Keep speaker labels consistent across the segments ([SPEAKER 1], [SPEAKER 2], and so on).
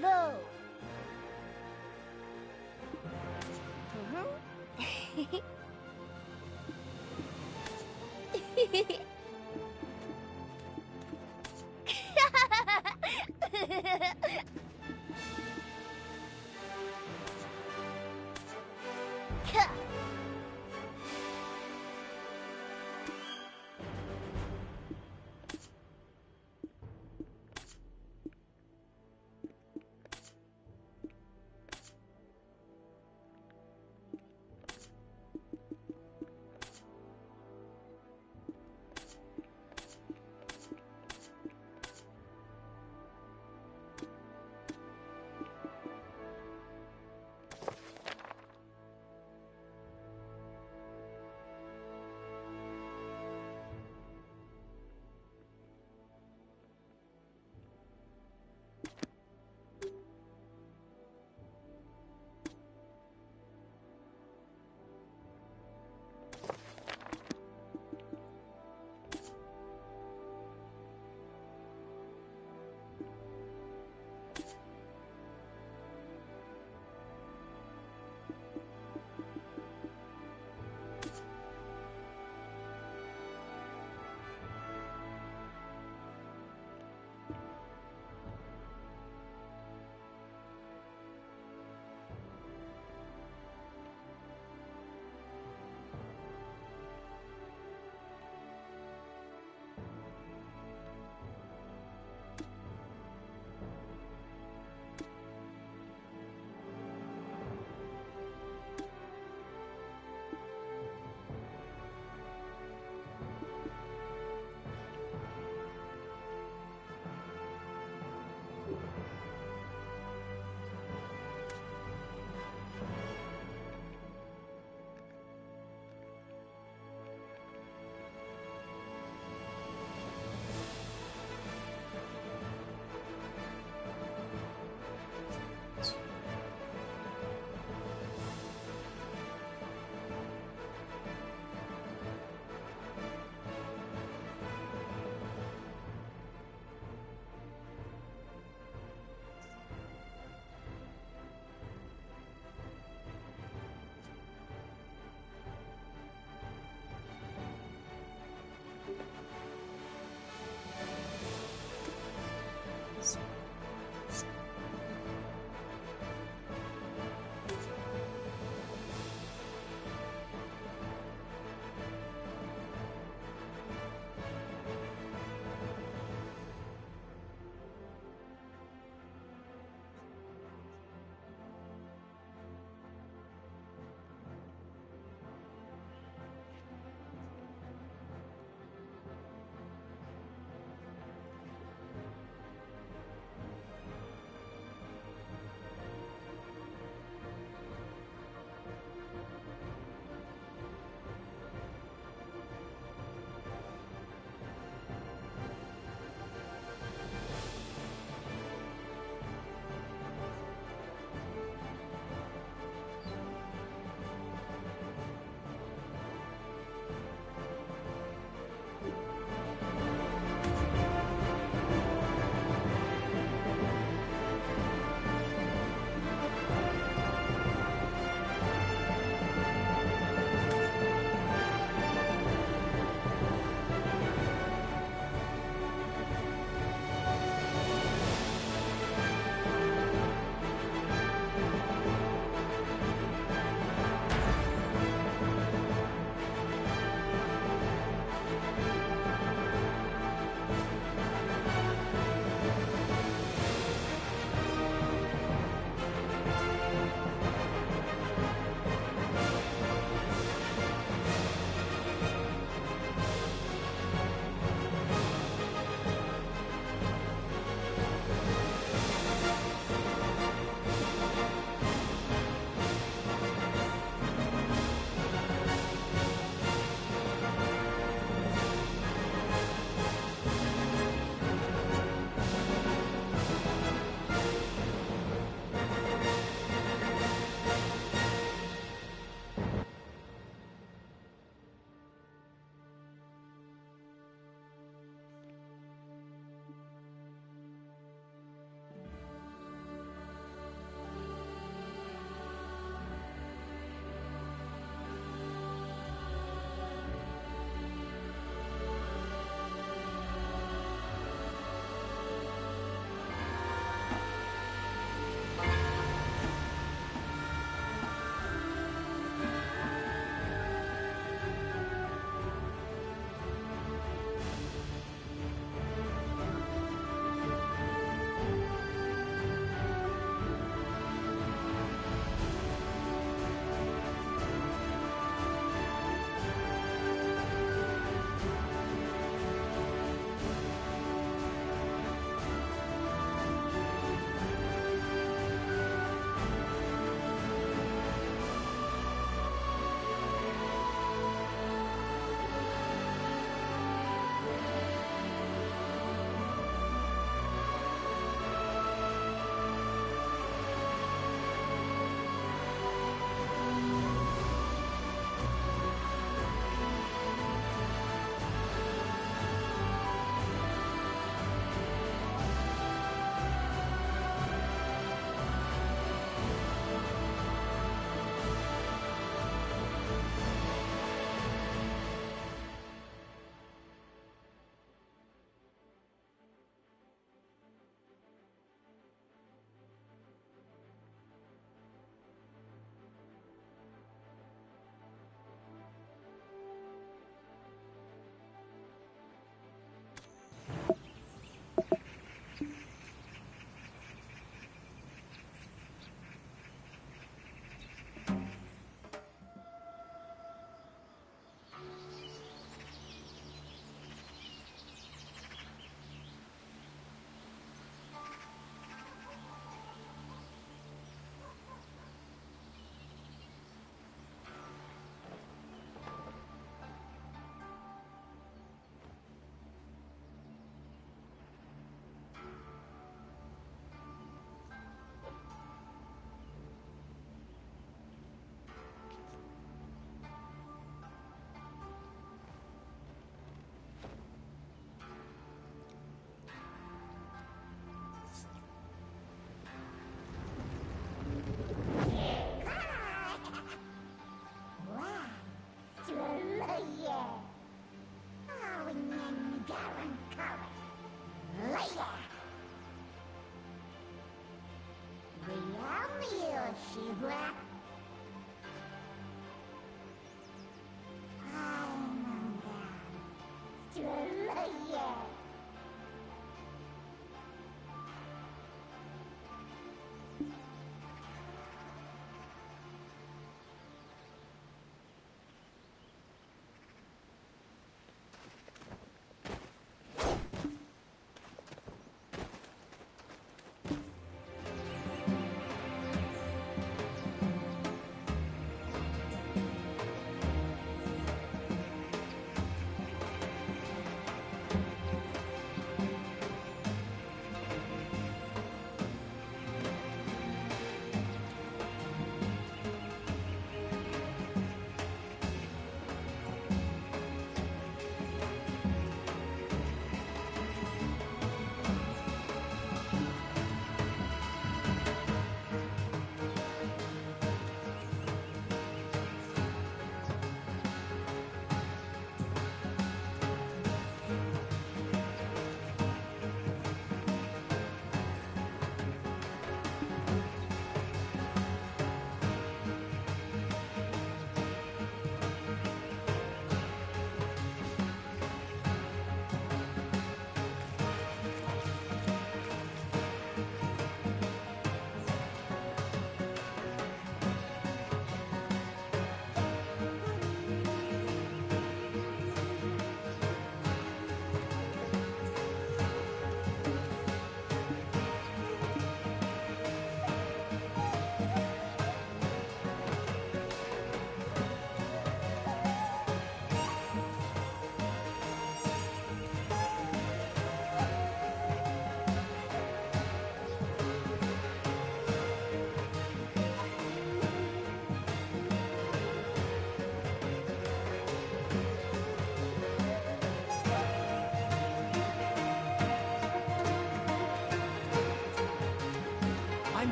[SPEAKER 1] No. Mhm.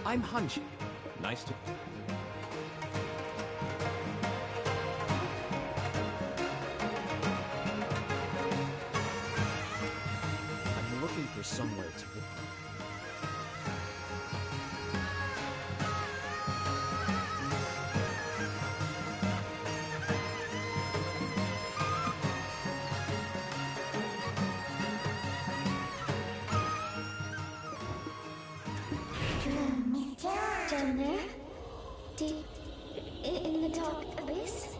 [SPEAKER 2] I'm Hunchi. Nice to... I'm looking for somewhere to...
[SPEAKER 1] Down there? Deep in the dark abyss?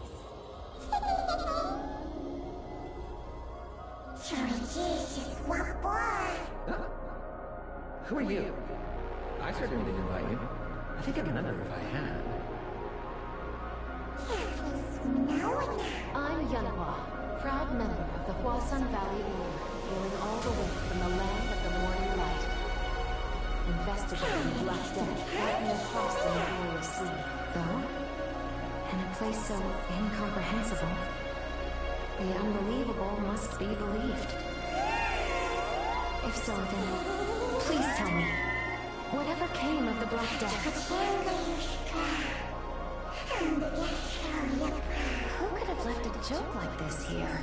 [SPEAKER 3] Who are you? I certainly didn't invite you. I think I'd remember if I had.
[SPEAKER 4] I'm Yunhua, proud member of the Huasun Valley Order, hailing all the way from the land of the morning light. Investigating the Black Death brought me across the Notorious Sea, though, in a place so incomprehensible, the unbelievable must be believed. If so, then, please tell me, whatever came of the Black Death? Who could have left a joke like this here?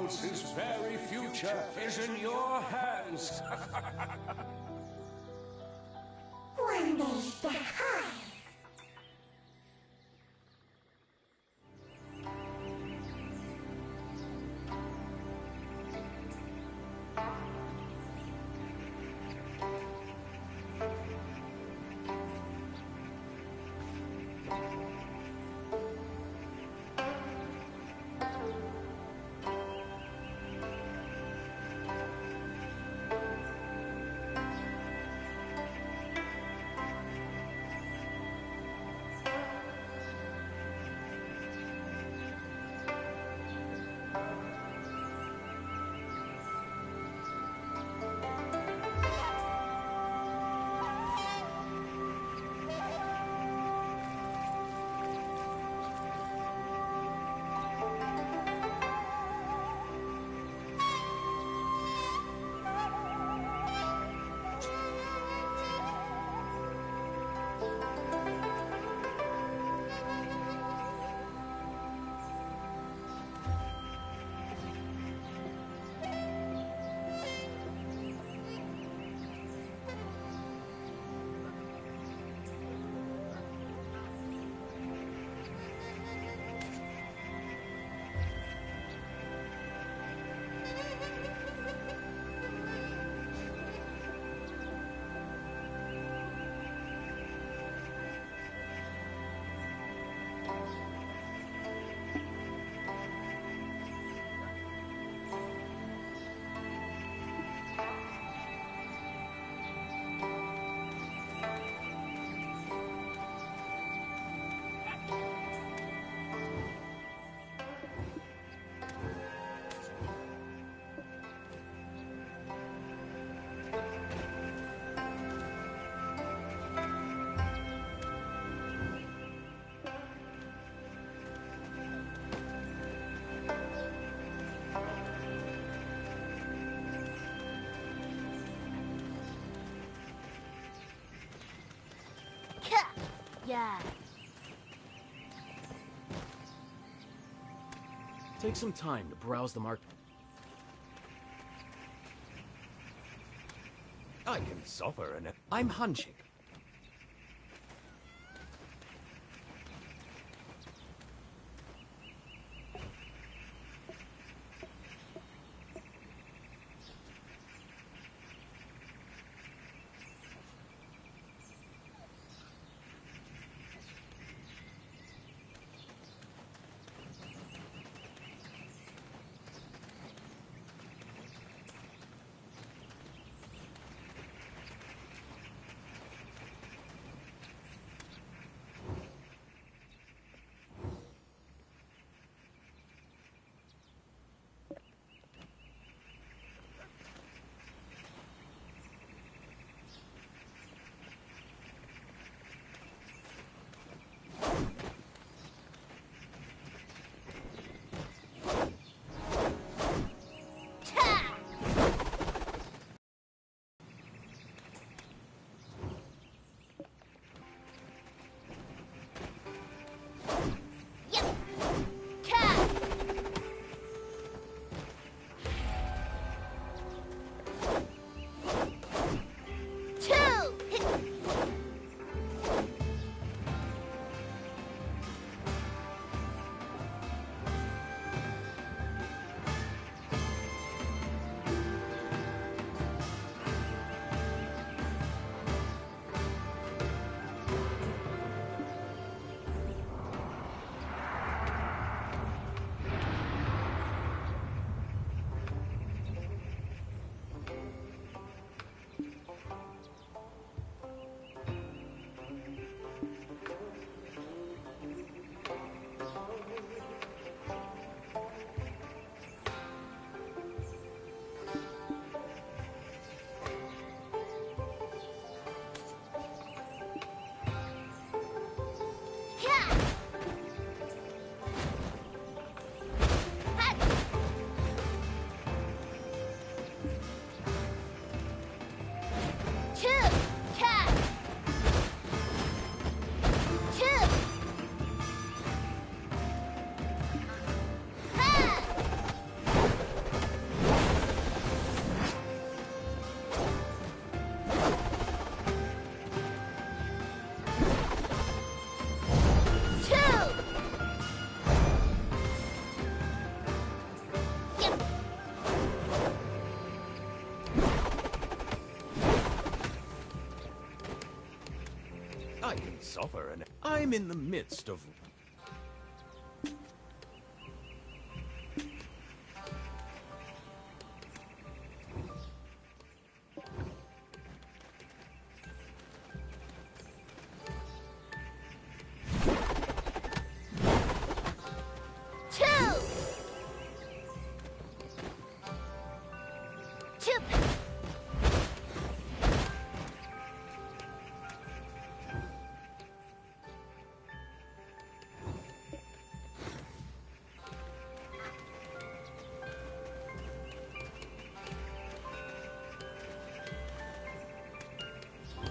[SPEAKER 5] His very future is in your hands.
[SPEAKER 1] One day, the high. Yeah.
[SPEAKER 2] Take some time to browse the market.
[SPEAKER 5] I can suffer in it.
[SPEAKER 2] I'm hunching.
[SPEAKER 5] I can suffer in it. I'm in the midst of...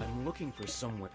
[SPEAKER 2] I'm looking for somewhere.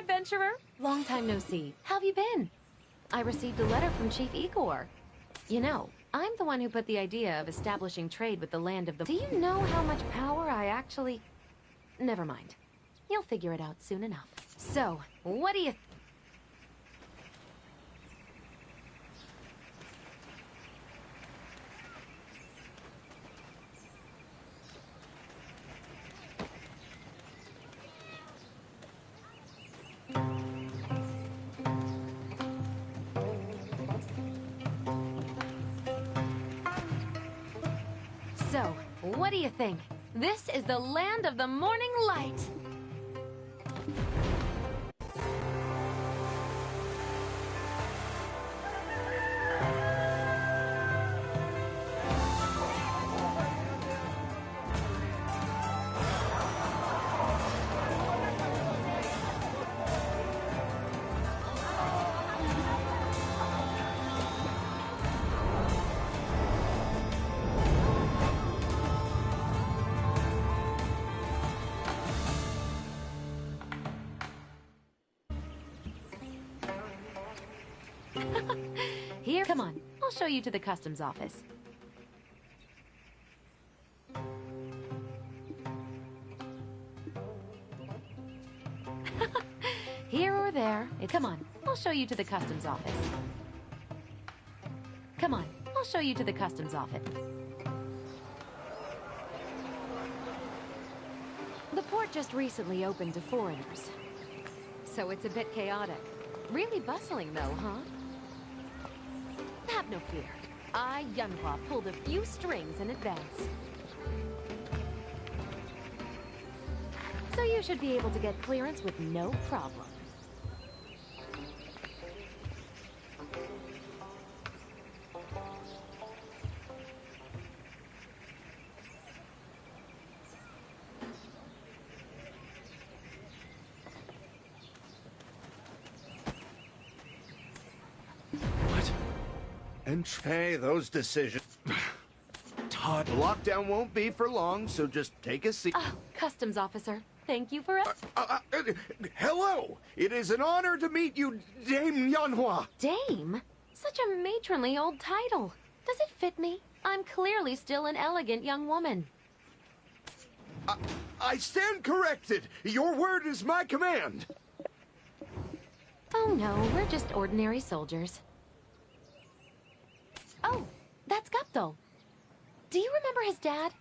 [SPEAKER 6] adventurer. Long time no see. How have you been? I received a letter from Chief Igor. You know, I'm the one who put the idea of establishing trade with the land of the... Do you know how much power I actually... Never mind. You'll figure it out soon enough. So, what do you... So, what do you think? This is the land of the morning light. Here, come on. I'll show you to the customs office. Here or there. Come on. I'll show you to the customs office. Come on. I'll show you to the customs office. The port just recently opened to foreigners, so it's a bit chaotic. Really bustling, though, huh? Have no fear. I, Yunhua, pulled a few strings in advance. So you should be able to get clearance with no problem.
[SPEAKER 7] Hey, those decisions.
[SPEAKER 2] Todd,
[SPEAKER 7] The lockdown won't be for long, so just take a seat.
[SPEAKER 6] Oh, customs officer, thank you for us.
[SPEAKER 7] Hello! It is an honor to meet you, Dame Yanhua.
[SPEAKER 6] Dame? Such a matronly old title. Does it fit me? I'm clearly still an elegant young woman.
[SPEAKER 7] I stand corrected. Your word is my command.
[SPEAKER 6] Oh no, we're just ordinary soldiers. Oh, that's Guptal. Do you remember his dad?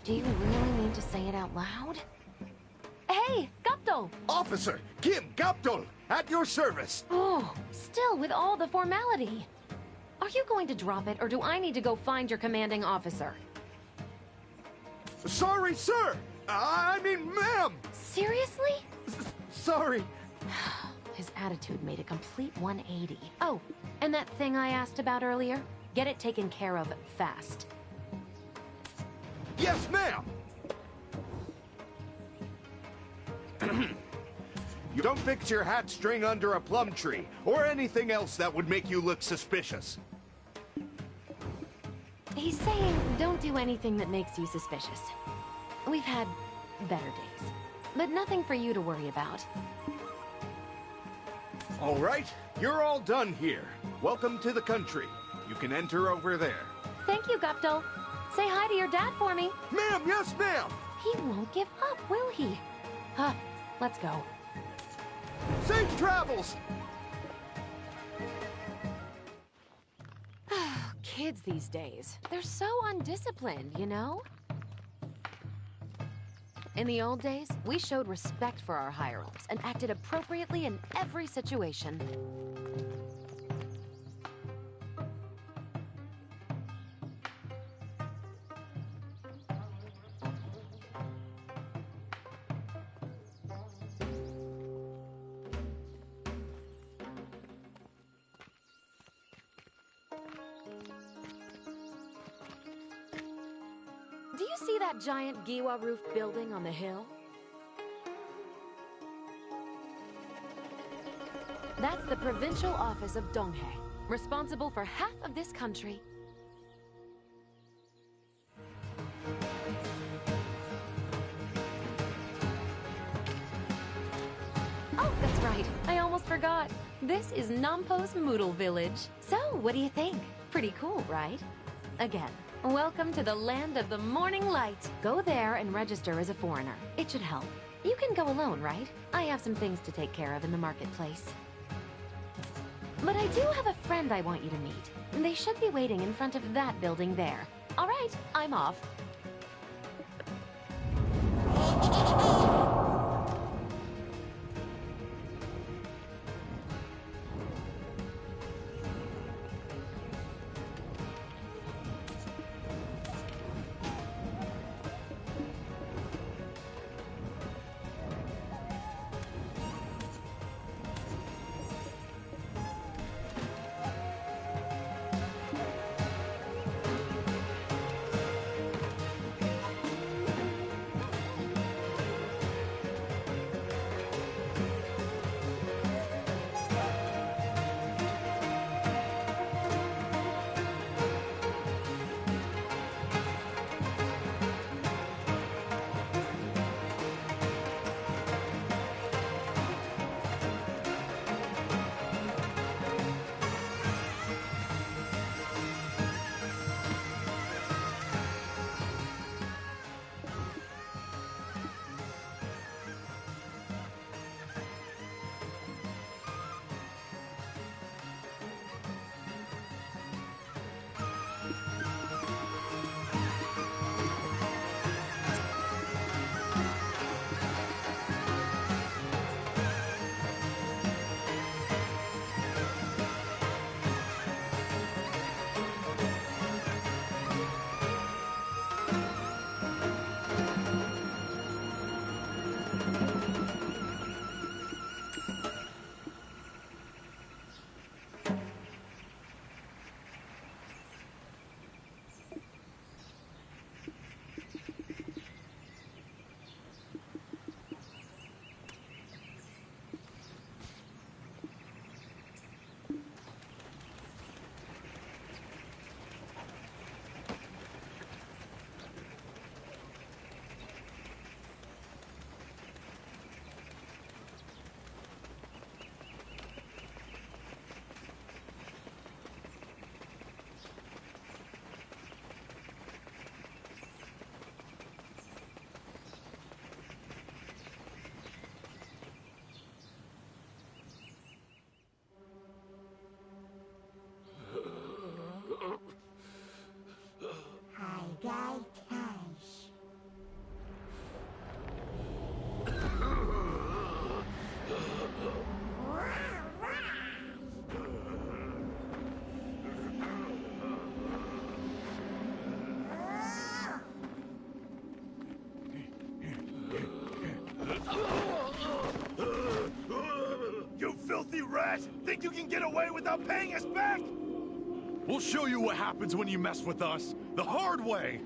[SPEAKER 6] Do you really need to say it out loud? Hey, Guptal!
[SPEAKER 7] Officer Kim Gapdol, at your service.
[SPEAKER 6] Oh, still with all the formality. Are you going to drop it, or do I need to go find your commanding officer?
[SPEAKER 7] Sorry, sir. I mean, ma'am.
[SPEAKER 6] Seriously?
[SPEAKER 7] Sorry.
[SPEAKER 6] His attitude made a complete 180. Oh, and that thing I asked about earlier? Get it taken care of fast.
[SPEAKER 7] Yes, ma'am. You don't fix your hat string under a plum tree, or anything else that would make you look suspicious.
[SPEAKER 6] He's saying don't do anything that makes you suspicious. We've had better days, but nothing for you to worry about.
[SPEAKER 7] All right, you're all done here. Welcome to the country. You can enter over there.
[SPEAKER 6] Thank you, Guptal. Say hi to your dad for me.
[SPEAKER 7] Ma'am, yes, ma'am.
[SPEAKER 6] He won't give up, will he? Huh, let's go.
[SPEAKER 7] Safe travels.
[SPEAKER 6] Kids these days, they're so undisciplined, you know? In the old days, we showed respect for our higher-ups and acted appropriately in every situation. Do you see that giant Giwa roof building on the hill? That's the provincial office of Donghae, responsible for half of this country. forgot. This is Nampo's Moodle Village. So, what do you think? Pretty cool, right? Again, welcome to the land of the morning light. Go there and register as a foreigner. It should help. You can go alone, right? I have some things to take care of in the marketplace. But I do have a friend I want you to meet. They should be waiting in front of that building there. All right, I'm off.
[SPEAKER 7] You filthy rat! Think you can get away without paying us back? We'll show you what happens when you mess with us. The hard way!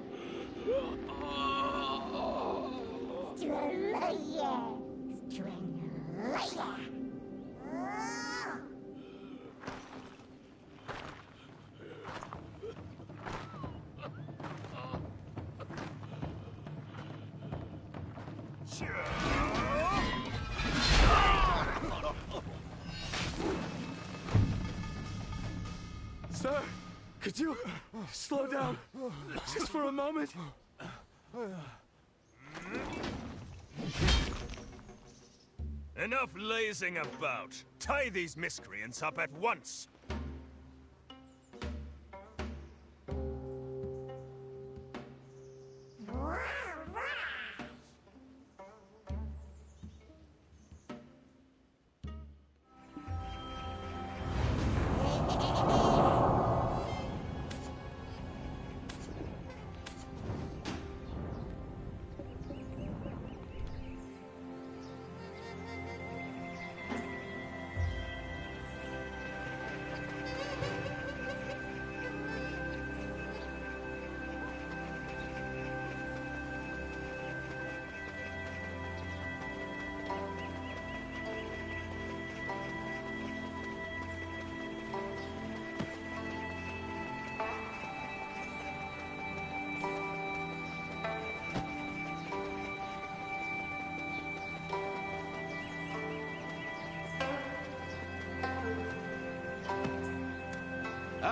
[SPEAKER 2] Sir, could you slow down just for a moment?
[SPEAKER 5] Enough lazing about. Tie these miscreants up at once.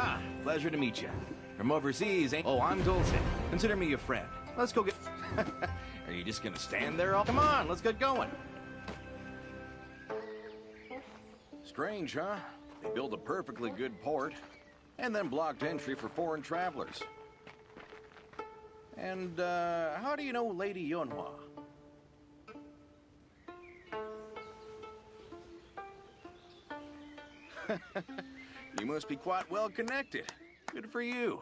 [SPEAKER 8] Ah, pleasure to meet you. From overseas, ain't... Oh, I'm Dulce. Consider me a friend. Let's go get... Are you just gonna stand there all... Come on, let's get going. Strange, huh? They built a perfectly good port, and then blocked entry for foreign travelers. And, how do you know Lady Yonhua? You must be quite well connected. Good for you.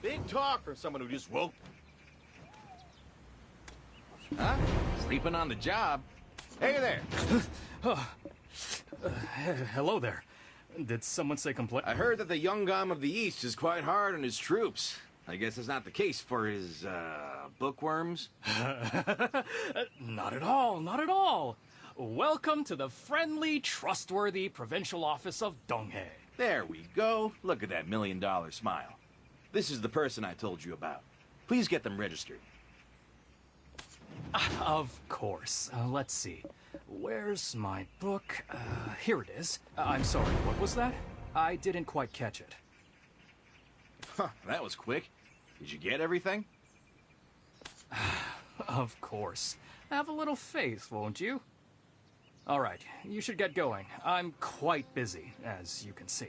[SPEAKER 8] Big talk for someone who just woke. Huh? Sleeping on the job? Hey there!
[SPEAKER 2] Hello there. Did someone say complaint?
[SPEAKER 8] I heard that the Youngam of the East is quite hard on his troops. I guess it's not the case for his, bookworms?
[SPEAKER 2] Not at all, not at all. Welcome to the friendly, trustworthy provincial office of Donghae.
[SPEAKER 8] There we go. Look at that $1 million smile. This is the person I told you about. Please get them registered.
[SPEAKER 2] Of course. Let's see. Where's my book? Here it is. I'm sorry, what was that? I didn't quite catch it.
[SPEAKER 8] Huh, that was quick. Did you get everything?
[SPEAKER 2] Of course. Have a little faith, won't you? All right, you should get going. I'm quite busy, as you can see.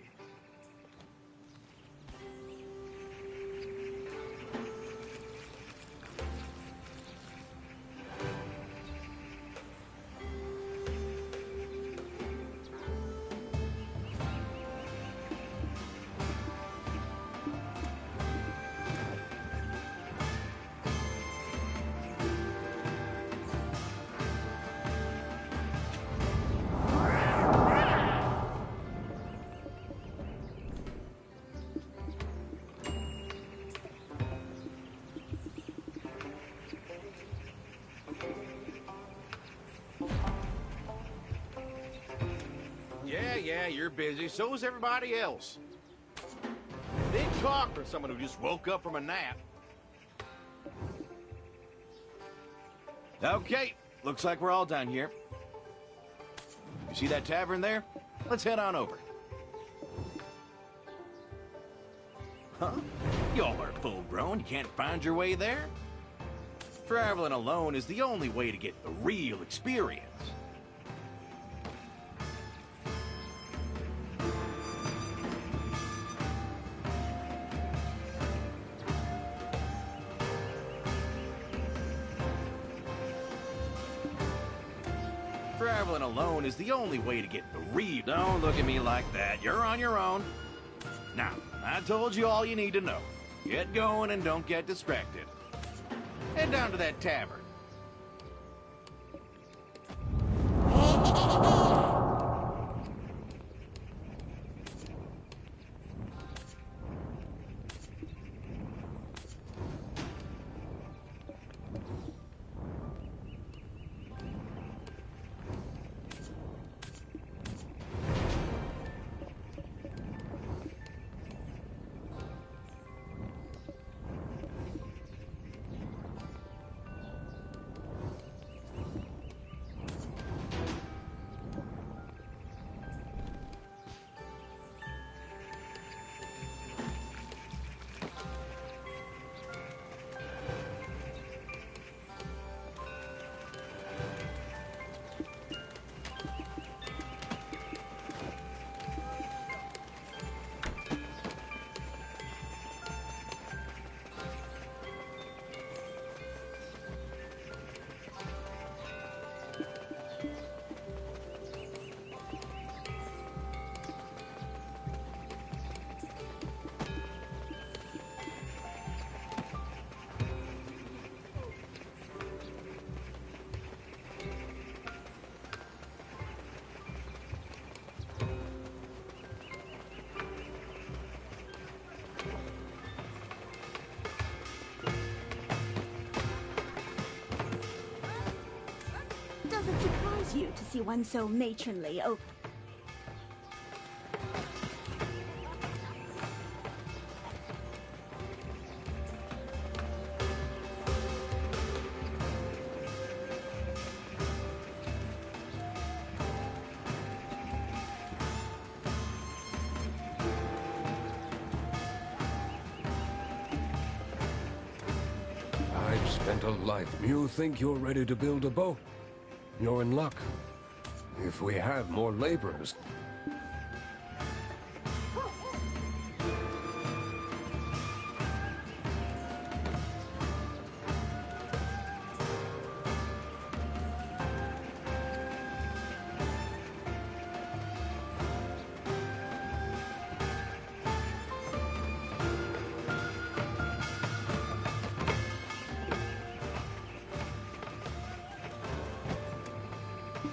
[SPEAKER 8] Yeah, you're busy. So is everybody else. Big talk for someone who just woke up from a nap. Okay, looks like we're all done here. You see that tavern there? Let's head on over. Huh? Y'all are full grown. You can't find your way there? Traveling alone is the only way to get the real experience. Traveling alone is the only way to get the real... Don't look at me like that. You're on your own. Now, I told you all you need to know. Get going and don't get distracted. Head down to that tavern.
[SPEAKER 9] Does it surprise you to see one so matronly? Oh,
[SPEAKER 10] spent a life. You think you're ready to build a boat? You're in luck. If we had more laborers...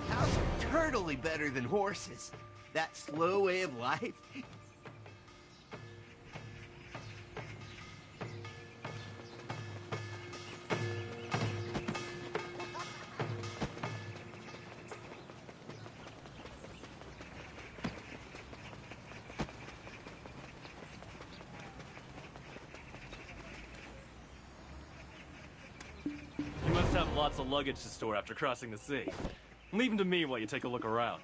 [SPEAKER 11] Cows are totally better than horses. That slow way of life.
[SPEAKER 12] You must have lots of luggage to store after crossing the sea. Leave them to me while you take a look around.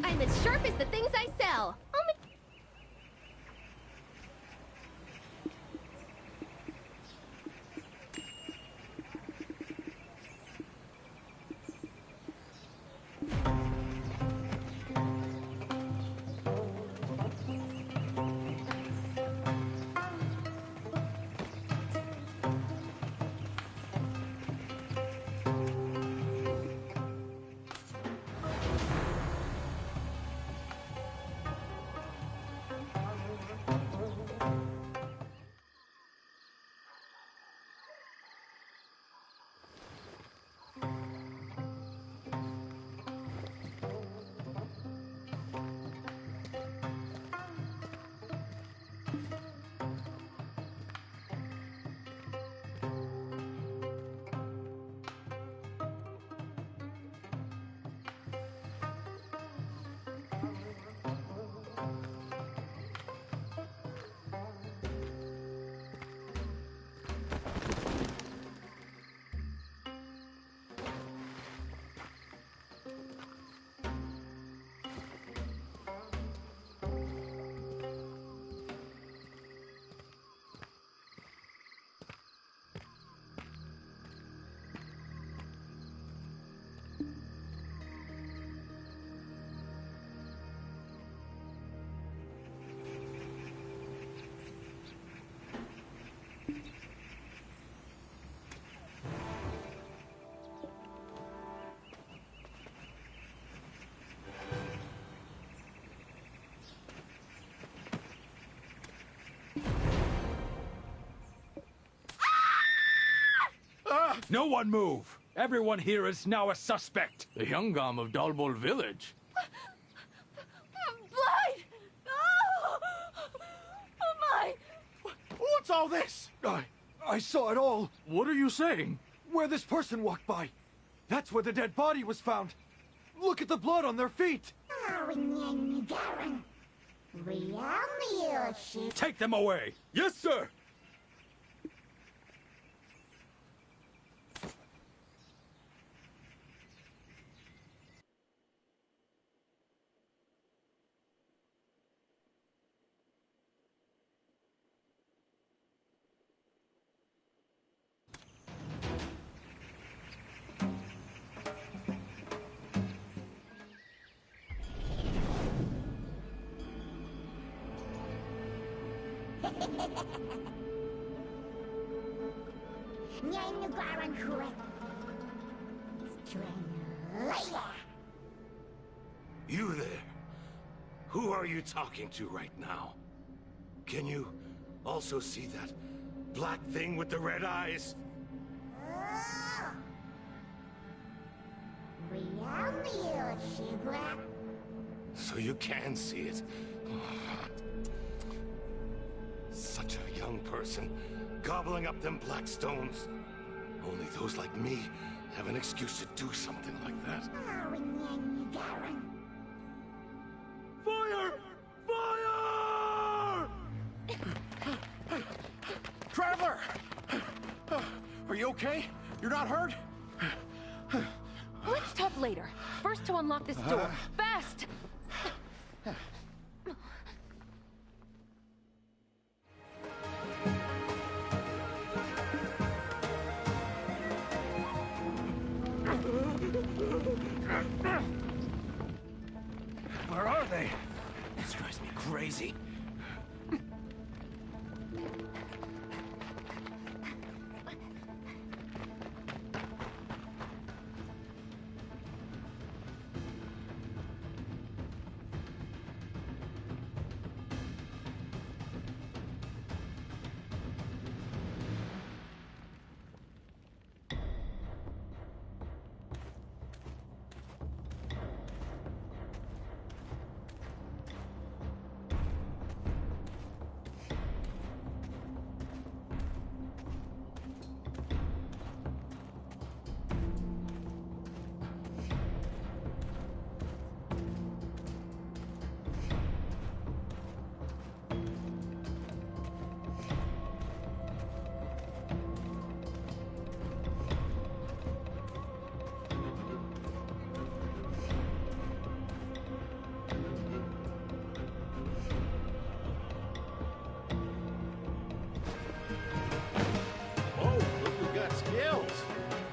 [SPEAKER 13] I'm as sharp as the things I sell.
[SPEAKER 14] No one move! Everyone here is now a suspect! The Youngam of Dalbol village.
[SPEAKER 13] Blood! Oh! Oh my!
[SPEAKER 7] What's all this?
[SPEAKER 14] I saw it all. What are you saying?
[SPEAKER 7] Where this person walked by. That's where the dead body was found. Look at the blood on their feet.
[SPEAKER 14] Take them away!
[SPEAKER 7] Yes, sir!
[SPEAKER 5] You there? Who are you talking to right now? Can you also see that black thing with the red eyes? So you can see it. Such a young person, gobbling up them black stones. Only those like me have an excuse to do something like that.
[SPEAKER 7] Fire! Fire!
[SPEAKER 8] Traveler! Are you okay? You're not hurt?
[SPEAKER 6] Let's talk later. First to unlock this door. Fast!
[SPEAKER 2] Where are they? This drives me crazy.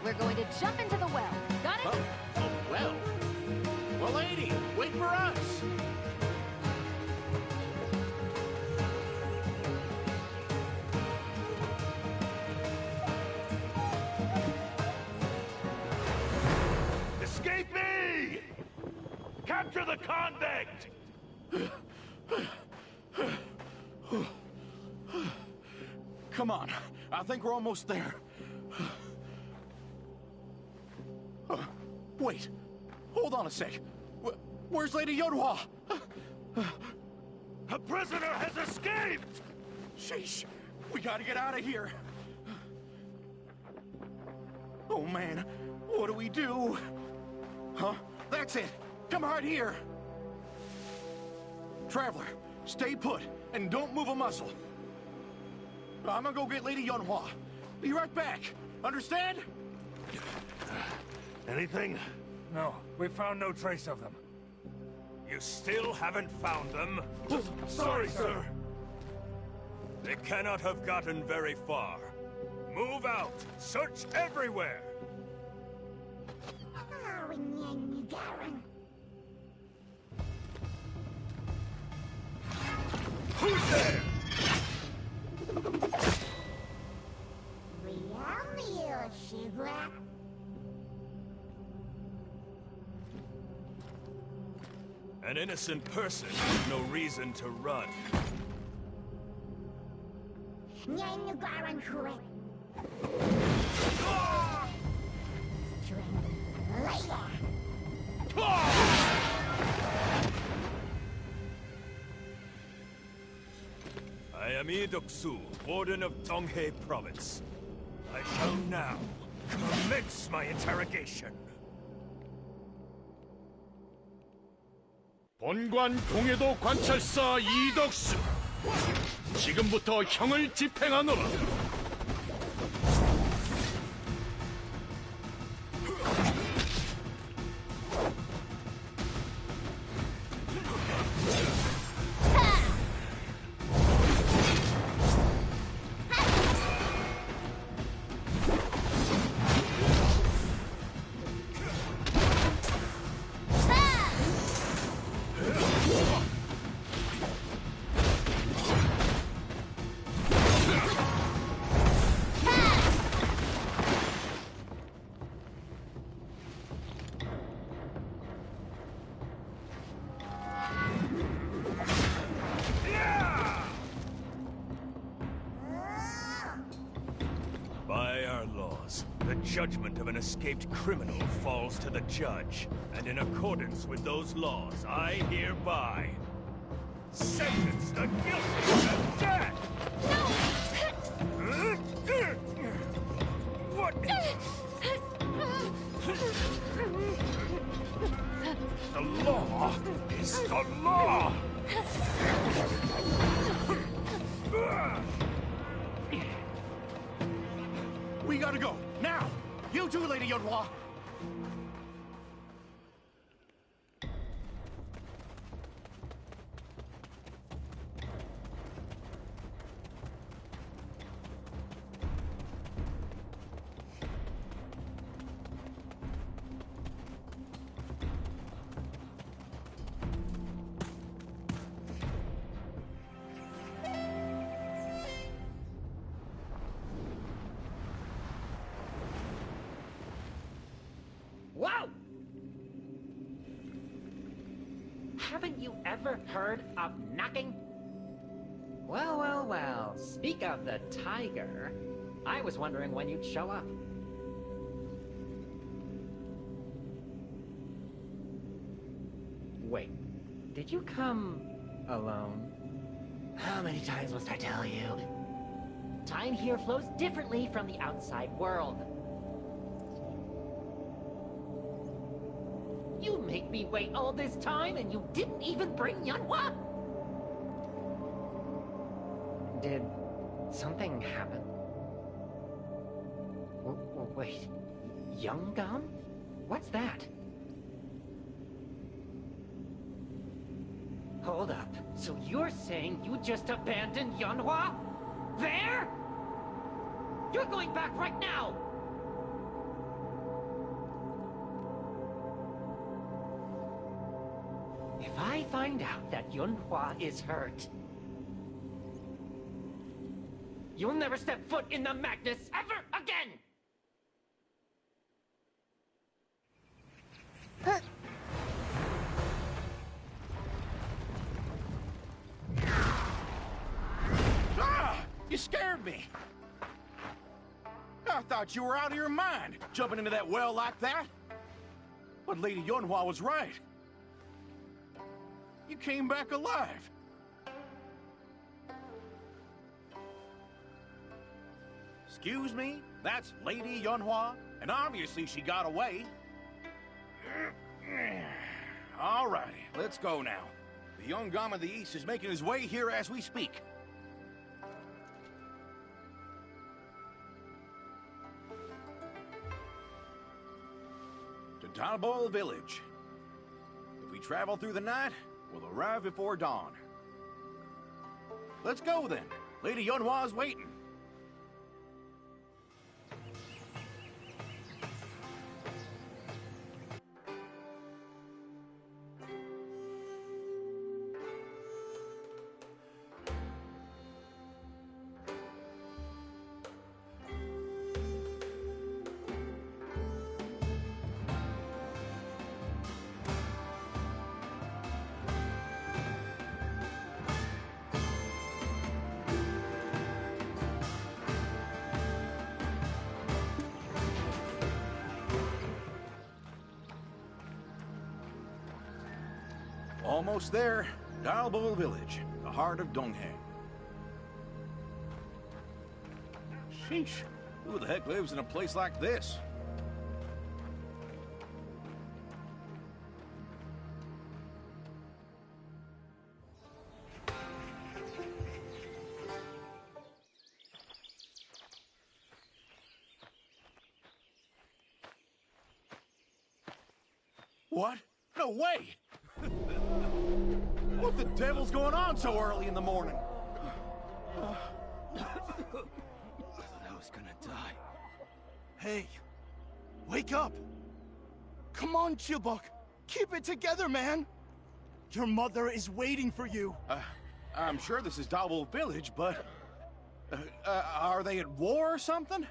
[SPEAKER 6] We're going to jump into the well. Got it?
[SPEAKER 8] Oh, well. Well, lady, wait for us.
[SPEAKER 5] Escape me! Capture the convict!
[SPEAKER 8] Come on. I think we're almost there. Wait. Hold on a sec. Where's Lady Yodhua?
[SPEAKER 5] A prisoner has escaped!
[SPEAKER 8] Sheesh. We gotta get out of here. Oh, man. What do we do? Huh? That's it. Come right here. Traveler, stay put and don't move a muscle. I'm gonna go get Lady Yonhua. Be right back. Understand?
[SPEAKER 5] Anything?
[SPEAKER 14] No, we found no trace of them.
[SPEAKER 5] You still haven't found them?
[SPEAKER 14] Sorry, sir.
[SPEAKER 5] They cannot have gotten very far. Move out! Search everywhere! Who's there? An innocent person with no reason to run. I am Idoksu, Warden of Donghae Province. I shall now commence my interrogation.
[SPEAKER 7] 본관 동해도 관찰사 이덕수. 지금부터 형을 집행하노라.
[SPEAKER 5] By our laws, the judgment of an escaped criminal falls to the judge, and in accordance with those laws, I hereby sentence the guilty to death! No! What?
[SPEAKER 7] law is the law!
[SPEAKER 8] We gotta go, now! You too, Lady Yonhua!
[SPEAKER 15] Whoa! Haven't you ever heard of knocking? Well, well, well. Speak of the tiger. I was wondering when you'd show up. Wait, did you come alone? How many times must I tell you? Time here flows differently from the outside world. You make me wait all this time and you didn't even bring Yonhua? Did something happen? Wait, Young-Gum? What's that? Hold up, so you're saying you just abandoned Yonhua? There? You're going back right now! If I find out that Yonhua is hurt, you'll never step foot in the Magnus ever again!
[SPEAKER 8] Ah! You scared me! I thought you were out of your mind, jumping into that well like that. But Lady Yonhua was right. You came back alive. Excuse me? That's Lady Yonhua, and obviously she got away. All righty, let's go now. The young Gom of the East is making his way here as we speak. To Dalbol Village. If we travel through the night, we'll arrive before dawn. Let's go then. Lady Yonhua's waiting. Almost there. Dalbol Village, the heart of Dongheng. Sheesh. Who the heck lives in a place like this? What? No way! What the devil's going on so early in the morning?
[SPEAKER 5] I thought I was gonna die. Hey, wake up! Come on, Chibok! Keep it together, man! Your mother is waiting for you!
[SPEAKER 8] I'm sure this is Dalbol Village, but... are they at war or something?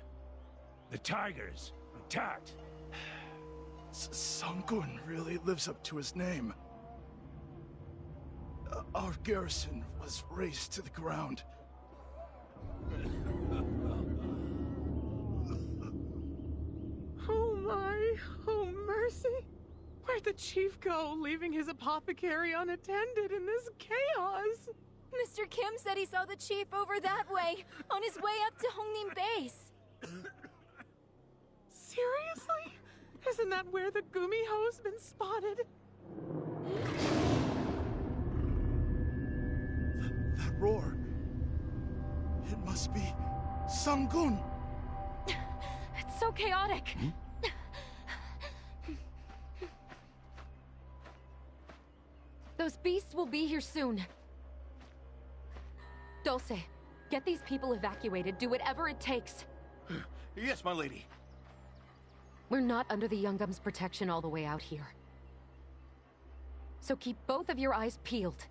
[SPEAKER 5] The Tigers attacked. Sangun really lives up to his name. Our garrison was razed to the ground.
[SPEAKER 16] Oh my, oh mercy. Where'd the chief go, leaving his apothecary unattended in this chaos?
[SPEAKER 17] Mr. Kim said he saw the chief over that way, on his way up to Hongnim Base.
[SPEAKER 16] Seriously? Isn't that where the Gumiho's been spotted?
[SPEAKER 7] roar. It must be Sangun.
[SPEAKER 17] It's so chaotic.
[SPEAKER 6] Those beasts will be here soon. Dulce, get these people evacuated. Do whatever it takes.
[SPEAKER 8] Yes, my lady.
[SPEAKER 6] We're not under the Youngum's protection all the way out here. So keep both of your eyes peeled.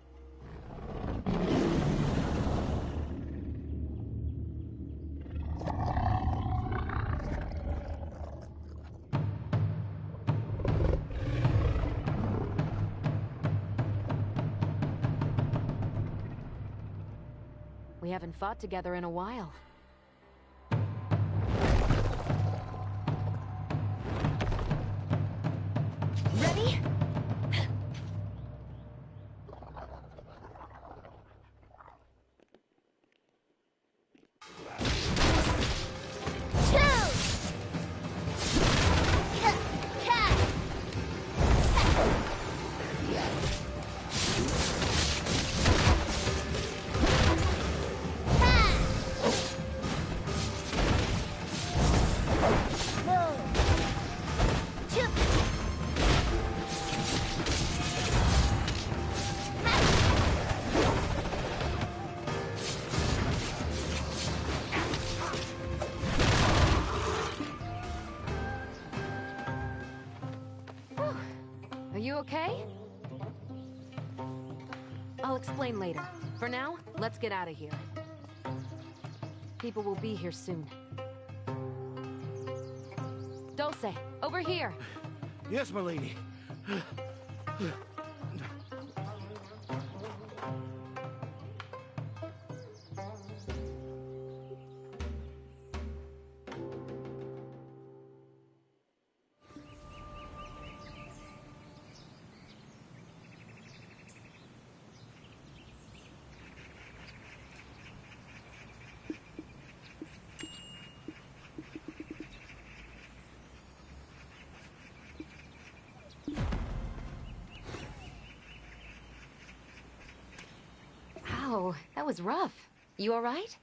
[SPEAKER 6] We haven't fought together in a while.
[SPEAKER 17] Ready?
[SPEAKER 6] Are you okay? I'll explain later. For now, let's get out of here. People will be here soon. Dulce, over here!
[SPEAKER 8] Yes, my lady.
[SPEAKER 6] Ow, that was rough. You alright?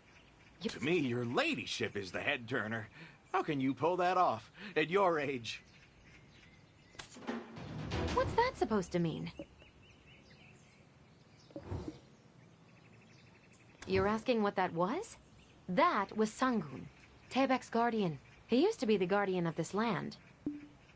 [SPEAKER 8] To me, your ladyship is the head turner. How can you pull that off at your age?
[SPEAKER 6] What's that supposed to mean? You're asking what that was? That was Sangun, Tebek's guardian. He used to be the guardian of this land.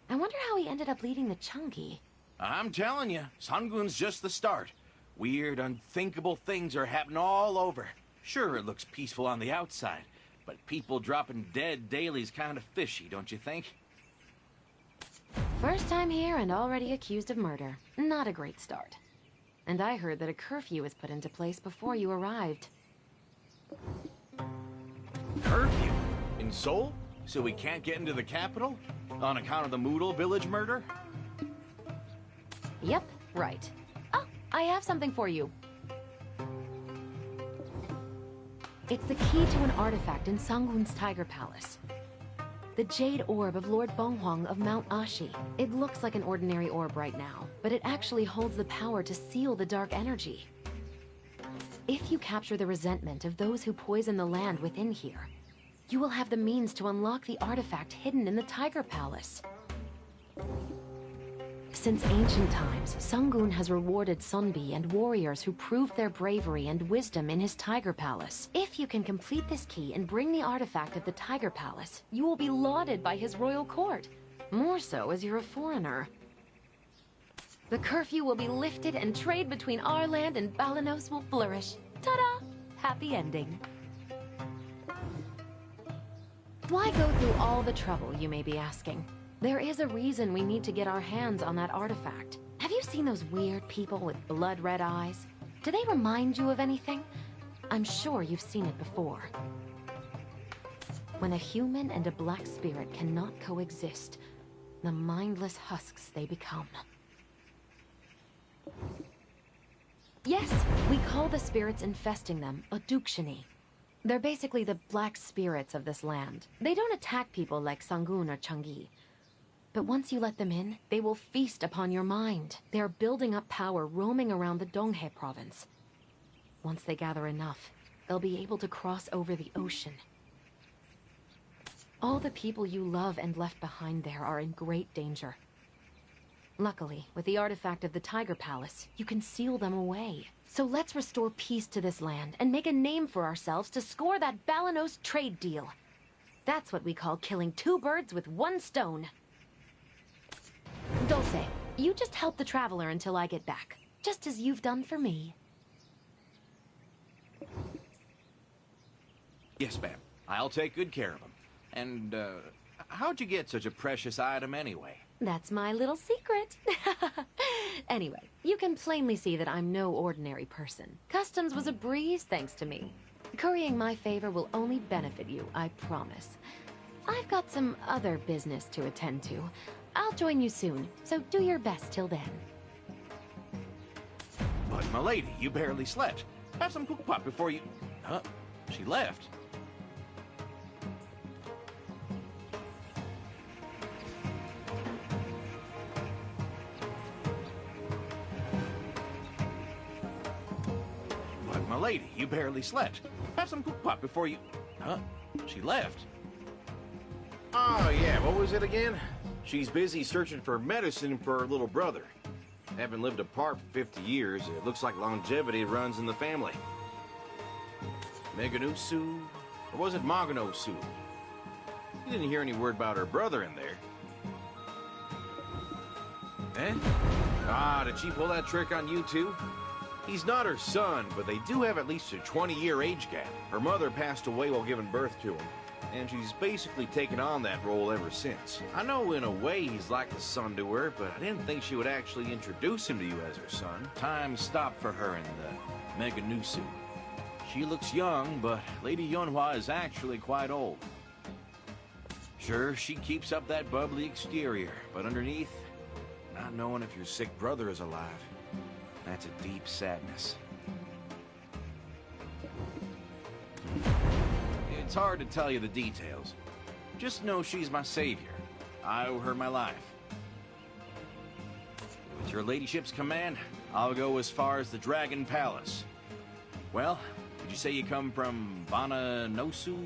[SPEAKER 6] I wonder how he ended up leading the Chungi.
[SPEAKER 8] I'm telling you, Sangun's just the start. Weird, unthinkable things are happening all over. Sure, it looks peaceful on the outside, but people dropping dead daily's kind of fishy, don't you think?
[SPEAKER 6] First time here and already accused of murder. Not a great start. And I heard that a curfew was put into place before you arrived.
[SPEAKER 8] Curfew? In Seoul? So we can't get into the capital? On account of the Moodle village murder?
[SPEAKER 6] Yep, right. Oh, I have something for you. It's the key to an artifact in Sangun's Tiger Palace. The Jade Orb of Lord Bonghwang of Mount Ashi. It looks like an ordinary orb right now, but it actually holds the power to seal the dark energy. If you capture the resentment of those who poison the land within here, you will have the means to unlock the artifact hidden in the Tiger Palace. Since ancient times, Sangun has rewarded Sunbi and warriors who proved their bravery and wisdom in his Tiger Palace. If you can complete this key and bring the artifact of the Tiger Palace, you will be lauded by his royal court. More so as you're a foreigner. The curfew will be lifted and trade between our land and Balanos will flourish. Ta-da! Happy ending. Why go through all the trouble, you may be asking? There is a reason we need to get our hands on that artifact. Have you seen those weird people with blood-red eyes? Do they remind you of anything? I'm sure you've seen it before. When a human and a black spirit cannot coexist, the mindless husks they become. Yes, we call the spirits infesting them Odukshini. They're basically the black spirits of this land. They don't attack people like Sangun or Changi. But once you let them in, they will feast upon your mind. They are building up power roaming around the Donghae province. Once they gather enough, they'll be able to cross over the ocean. All the people you love and left behind there are in great danger. Luckily, with the artifact of the Tiger Palace, you can seal them away. So let's restore peace to this land and make a name for ourselves to score that Balanos trade deal. That's what we call killing two birds with one stone. Dulce, you just help the Traveler until I get back, just as you've done for me.
[SPEAKER 8] Yes, ma'am. I'll take good care of him. And, how'd you get such a precious item anyway?
[SPEAKER 6] That's my little secret. Anyway, you can plainly see that I'm no ordinary person. Customs was a breeze thanks to me. Currying my favor will only benefit you, I promise. I've got some other business to attend to. I'll join you soon, so do your best till then.
[SPEAKER 8] But, milady, you barely slept. Have some cook pot before you... Huh? She left. But, milady, you barely slept. Have some cook pot before you... Huh? She left.
[SPEAKER 18] Oh, yeah, what was it again? She's busy searching for medicine for her little brother. Having lived apart for 50 years, it looks like longevity runs in the family. Meganusu? Or was it Maganosu? You didn't hear any word about her brother in there. Eh? Ah, did she pull that trick on you too? He's not her son, but they do have at least a 20-year age gap. Her mother passed away while giving birth to him, and she's basically taken on that role ever since. I know in a way he's like the son to her, but I didn't think she would actually introduce him to you as her son.
[SPEAKER 8] Time stopped for her in the Meganusu. She looks young, but Lady Yonhua is actually quite old. Sure, she keeps up that bubbly exterior, but underneath, not knowing if your sick brother is alive, that's a deep sadness. It's hard to tell you the details. Just know she's my savior. I owe her my life. With your ladyship's command, I'll go as far as the Dragon Palace. Well, did you say you come from Bananosu?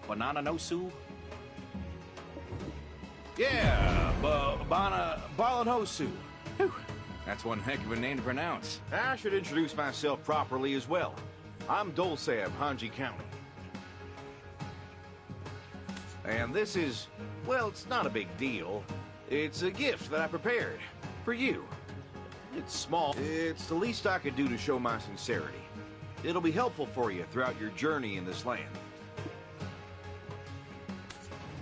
[SPEAKER 8] Bananosu? Yeah, Balanosu. That's one heck of a name to pronounce.
[SPEAKER 18] I should introduce myself properly as well. I'm Dulce of Hanji County. And this is, well, it's not a big deal. It's a gift that I prepared for you. It's small. It's the least I could do to show my sincerity. It'll be helpful for you throughout your journey in this land.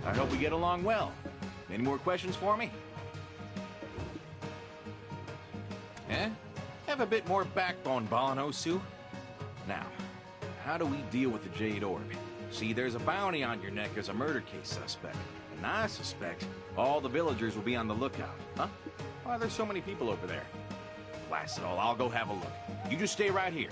[SPEAKER 8] I hope we get along well. Any more questions for me? Eh? Have a bit more backbone, Balanosu. Now, how do we deal with the Jade Orb? See, there's a bounty on your neck as a murder case suspect. And I suspect all the villagers will be on the lookout. Huh? Why are there so many people over there? Blast it all, I'll go have a look. You just stay right here.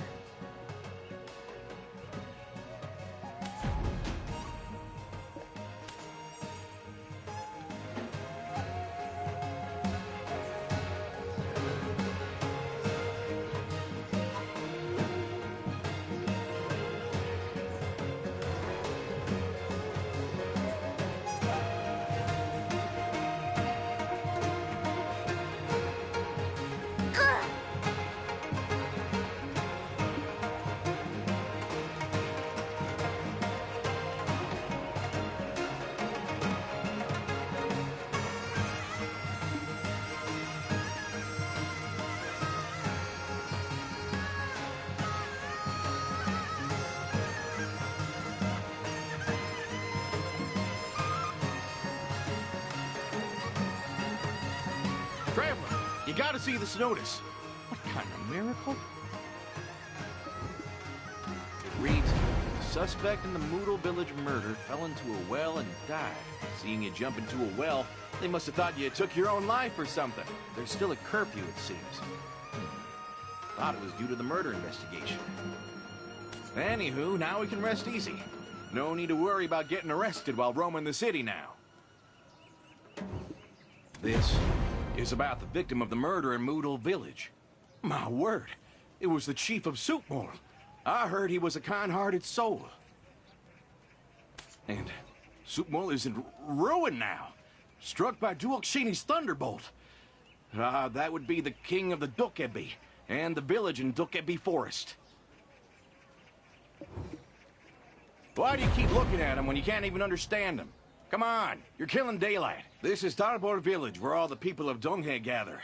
[SPEAKER 18] Traveler, you gotta see this notice.
[SPEAKER 8] What kind of miracle? It reads, suspect in the Moodle Village murder fell into a well and died. Seeing you jump into a well, they must have thought you took your own life or something. There's still a curfew, it seems. Thought it was due to the murder investigation. Anywho, now we can rest easy. No need to worry about getting arrested while roaming the city now. This is about the victim of the murder in Moodle Village. My word, it was the chief of Soupmore. I heard he was a kind-hearted soul. And Supmul is in ruin now, struck by Duokshini's thunderbolt. That would be the king of the Dokebi, and the village in Dokebi Forest. Why do you keep looking at him when you can't even understand him? Come on, you're killing daylight. This is Darbor Village, where all the people of Donghae gather.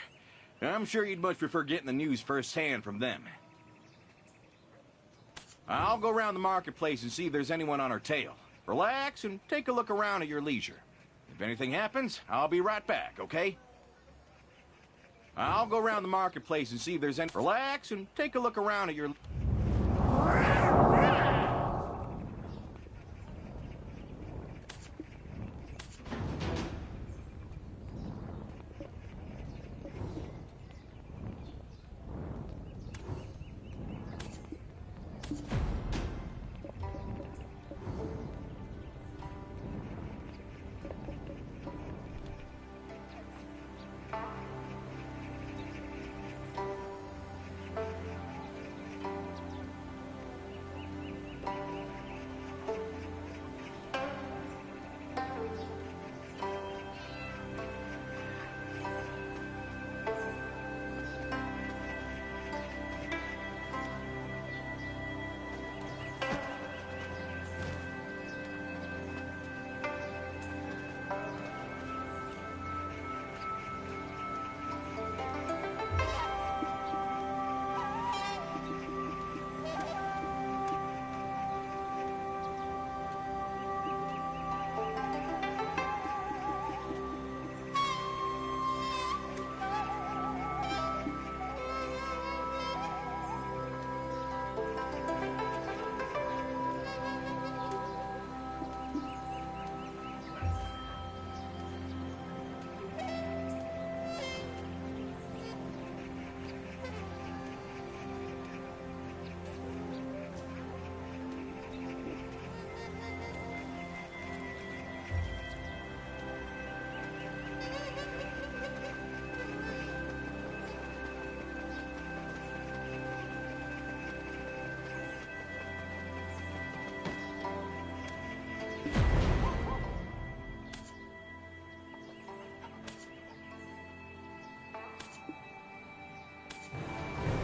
[SPEAKER 8] I'm sure you'd much prefer getting the news firsthand from them. I'll go around the marketplace and see if there's anyone on our tail. Relax and take a look around at your leisure. If anything happens, I'll be right back, okay? I'll go around the marketplace and see if there's any... Relax and take a look around at your...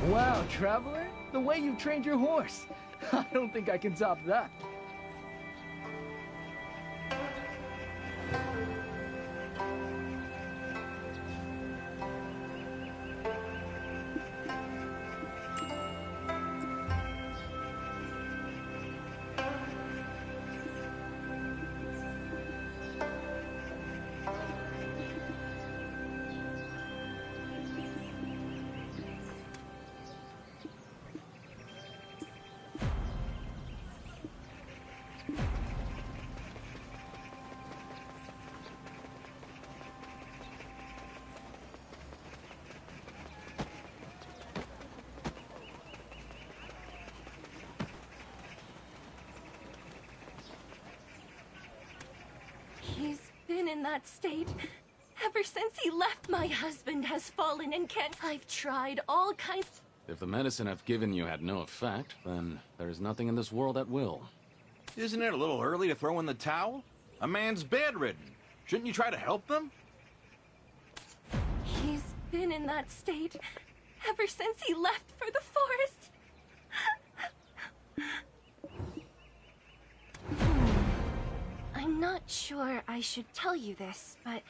[SPEAKER 19] Wow, Traveler, the way you've trained your horse. I don't think I can top that.
[SPEAKER 17] He's been in that state ever since he left. My husband has fallen and can't. I've tried all kinds.
[SPEAKER 20] If the medicine I've given you had no effect, then there's nothing in this world that will.
[SPEAKER 8] Isn't it a little early to throw in the towel? A man's bedridden. Shouldn't you try to help them?
[SPEAKER 17] He's been in that state ever since he left for the forest. I'm not sure I should tell you this, but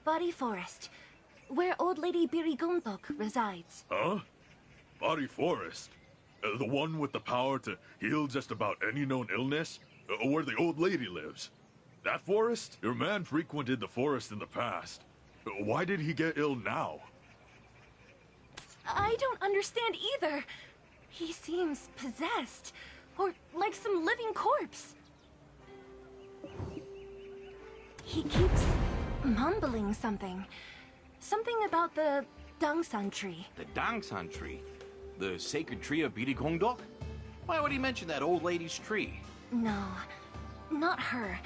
[SPEAKER 17] Body Forest, where old lady Birigondok resides.
[SPEAKER 7] Huh? Body Forest? The one with the power to heal just about any known illness? Where the old lady lives? That forest? Your man frequented the forest in the past. Why did he get ill now?
[SPEAKER 17] I don't understand either. He seems possessed, or like some living corpse. He keeps mumbling something. Something about the Dangsan tree.
[SPEAKER 8] The Dangsan tree? The sacred tree of Birigondok? Why would he mention that old lady's tree?
[SPEAKER 17] No, not her.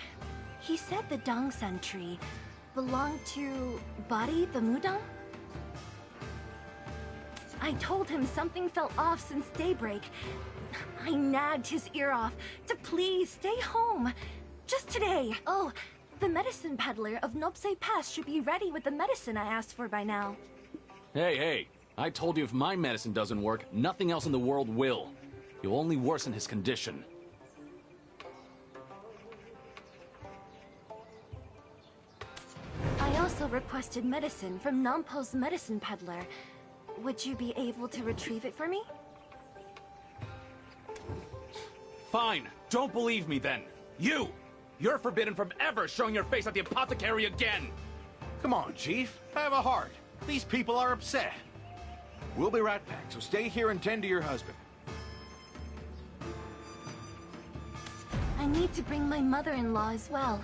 [SPEAKER 17] He said the Dangsan tree belonged to Bari the Mudang? I told him something felt off since daybreak, I nagged his ear off to please stay home. Just today. Oh, the medicine peddler of Nopse Pass should be ready with the medicine I asked for by now.
[SPEAKER 20] Hey, I told you if my medicine doesn't work, nothing else in the world will. You'll only worsen his condition.
[SPEAKER 17] I also requested medicine from Nampo's medicine peddler. Would you be able to retrieve it for me?
[SPEAKER 20] Fine. Don't believe me then. You're forbidden from ever showing your face at the apothecary again.
[SPEAKER 8] Come on, Chief. Have a heart. These people are upset. We'll be right back, so stay here and tend to your husband.
[SPEAKER 17] I need to bring my mother-in-law as well.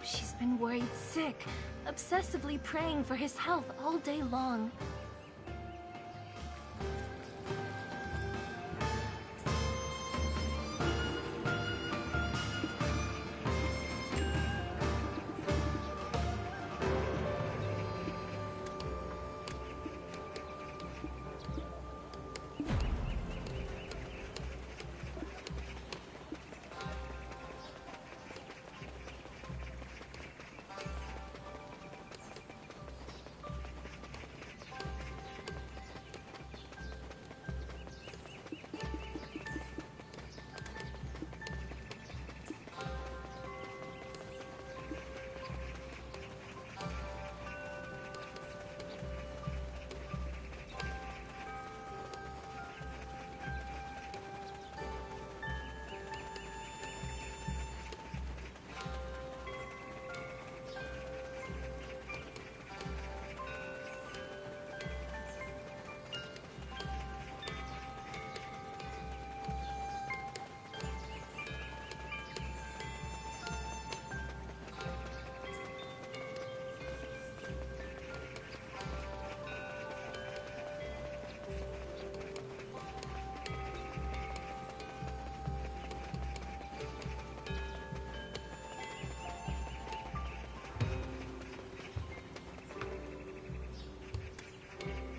[SPEAKER 17] She's been worried sick, obsessively praying for his health all day long.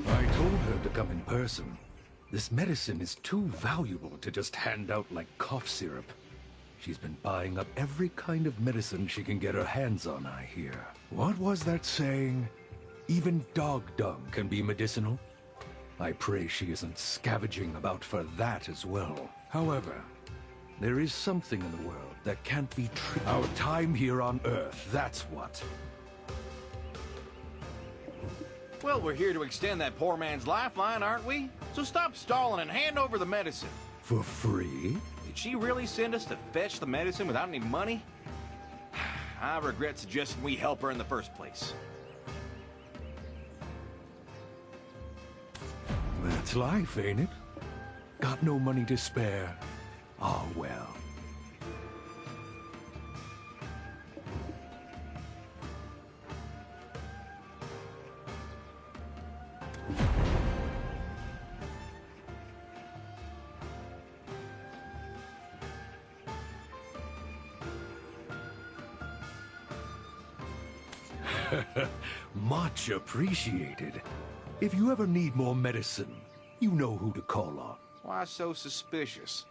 [SPEAKER 10] I told her to come in person. This medicine is too valuable to just hand out like cough syrup. She's been buying up every kind of medicine she can get her hands on, I hear. What was that saying? Even dog dung can be medicinal? I pray she isn't scavenging about for that as well. However, there is something in the world that can't be our time here on Earth, that's what.
[SPEAKER 8] Well, we're here to extend that poor man's lifeline, aren't we? So stop stalling and hand over the medicine.
[SPEAKER 10] For free?
[SPEAKER 8] Did she really send us to fetch the medicine without any money? I regret suggesting we help her in the first place.
[SPEAKER 10] That's life, ain't it? Got no money to spare. Ah, well. Much appreciated. If you ever need more medicine, you know who to call on.
[SPEAKER 8] Why so suspicious?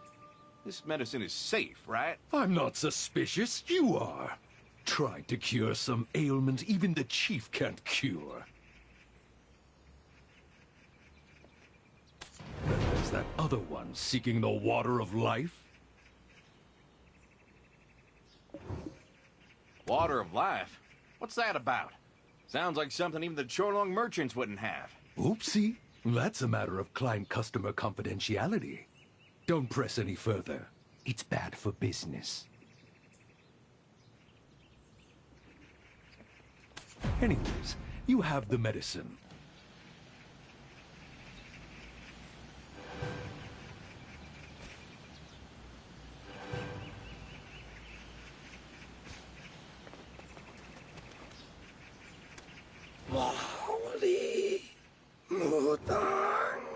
[SPEAKER 8] This medicine is safe, right?
[SPEAKER 10] I'm not suspicious, you are. Tried to cure some ailment even the chief can't cure. Then there's that other one seeking the water of life.
[SPEAKER 8] Water of life? What's that about? Sounds like something even the Cholong merchants wouldn't have.
[SPEAKER 10] Oopsie. That's a matter of client customer confidentiality. Don't press any further. It's bad for business. Anyways, you have the medicine.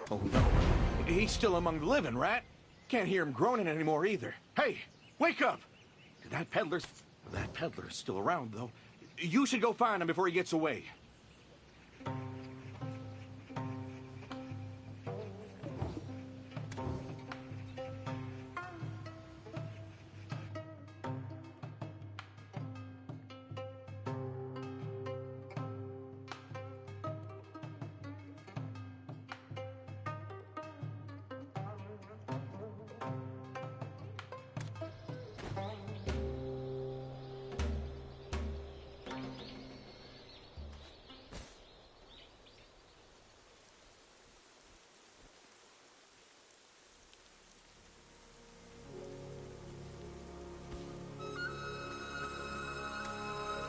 [SPEAKER 8] Oh no. He's still among the living, right? Can't hear him groaning anymore either. Hey, wake up! That peddler's still around, though. You should go find him before he gets away.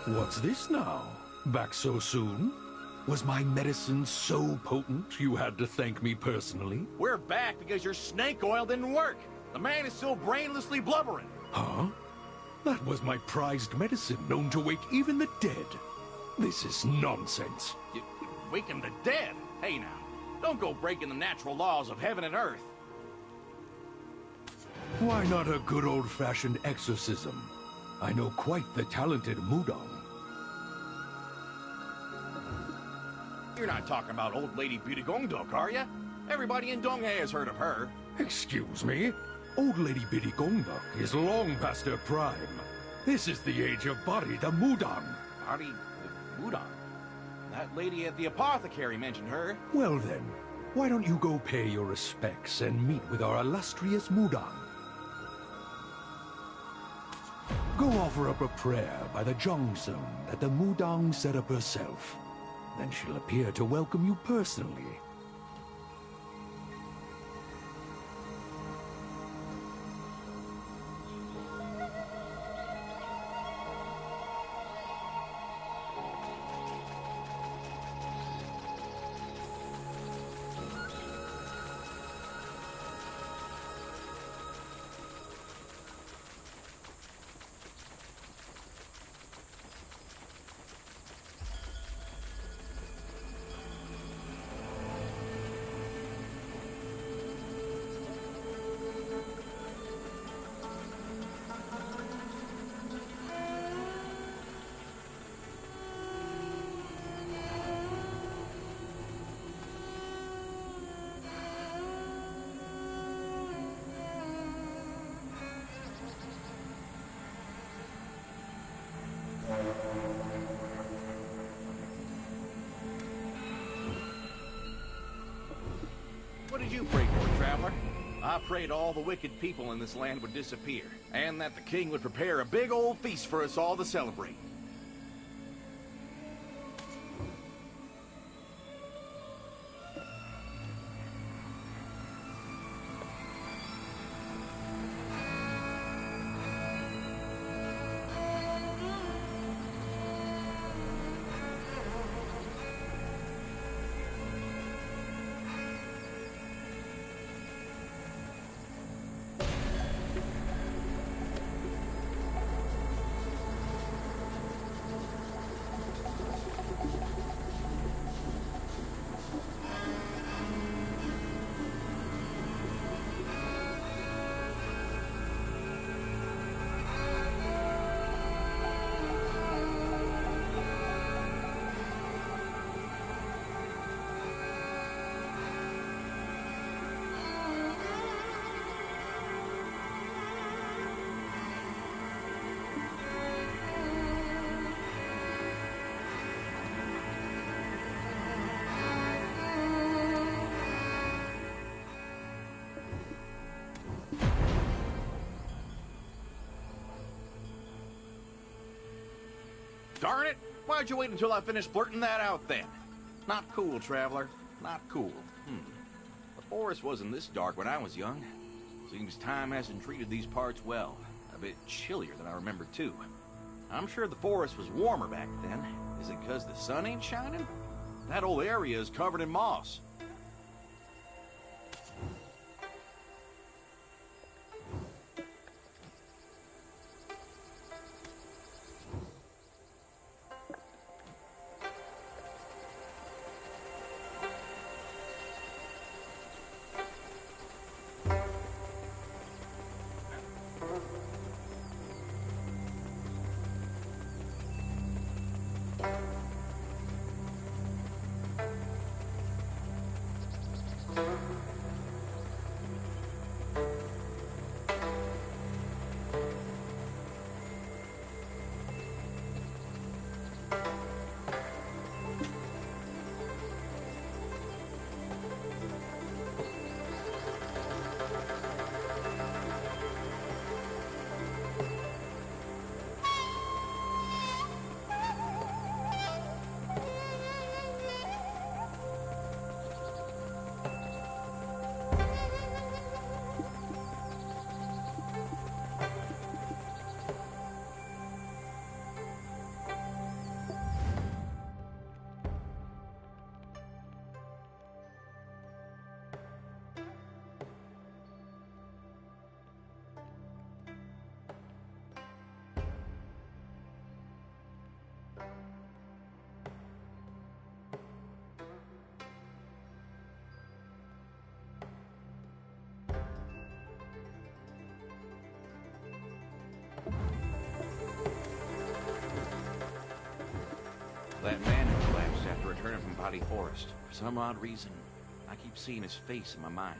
[SPEAKER 10] What's this now? Back so soon? Was my medicine so potent you had to thank me personally?
[SPEAKER 8] We're back because your snake oil didn't work. The man is still brainlessly blubbering.
[SPEAKER 10] Huh? That was my prized medicine, known to wake even the dead. This is nonsense.
[SPEAKER 8] Waking the dead? Hey now, don't go breaking the natural laws of heaven and earth.
[SPEAKER 10] Why not a good old-fashioned exorcism? I know quite the talented Mudong.
[SPEAKER 8] You're not talking about old lady Birigongdok, are you? Everybody in Donghae has heard of her.
[SPEAKER 10] Excuse me? Old Lady Birigongdok is long past her prime. This is the age of Bari the Mudang.
[SPEAKER 8] Bari the Mudang? That lady at the apothecary mentioned her.
[SPEAKER 10] Well then, why don't you go pay your respects and meet with our illustrious Mudang? Go offer up a prayer by the Jongsung that the Mudang set up herself. Then she'll appear to welcome you personally.
[SPEAKER 8] What did you pray for, traveler? I prayed all the wicked people in this land would disappear, and that the king would prepare a big old feast for us all to celebrate. Darn it! Why'd you wait until I finished blurting that out then? Not cool, traveler. Not cool. The forest wasn't this dark when I was young. Seems time hasn't treated these parts well. A bit chillier than I remember, too. I'm sure the forest was warmer back then. Is it because the sun ain't shining? That whole area is covered in moss. That man who collapsed after returning from Body Forest. For some odd reason, I keep seeing his face in my mind.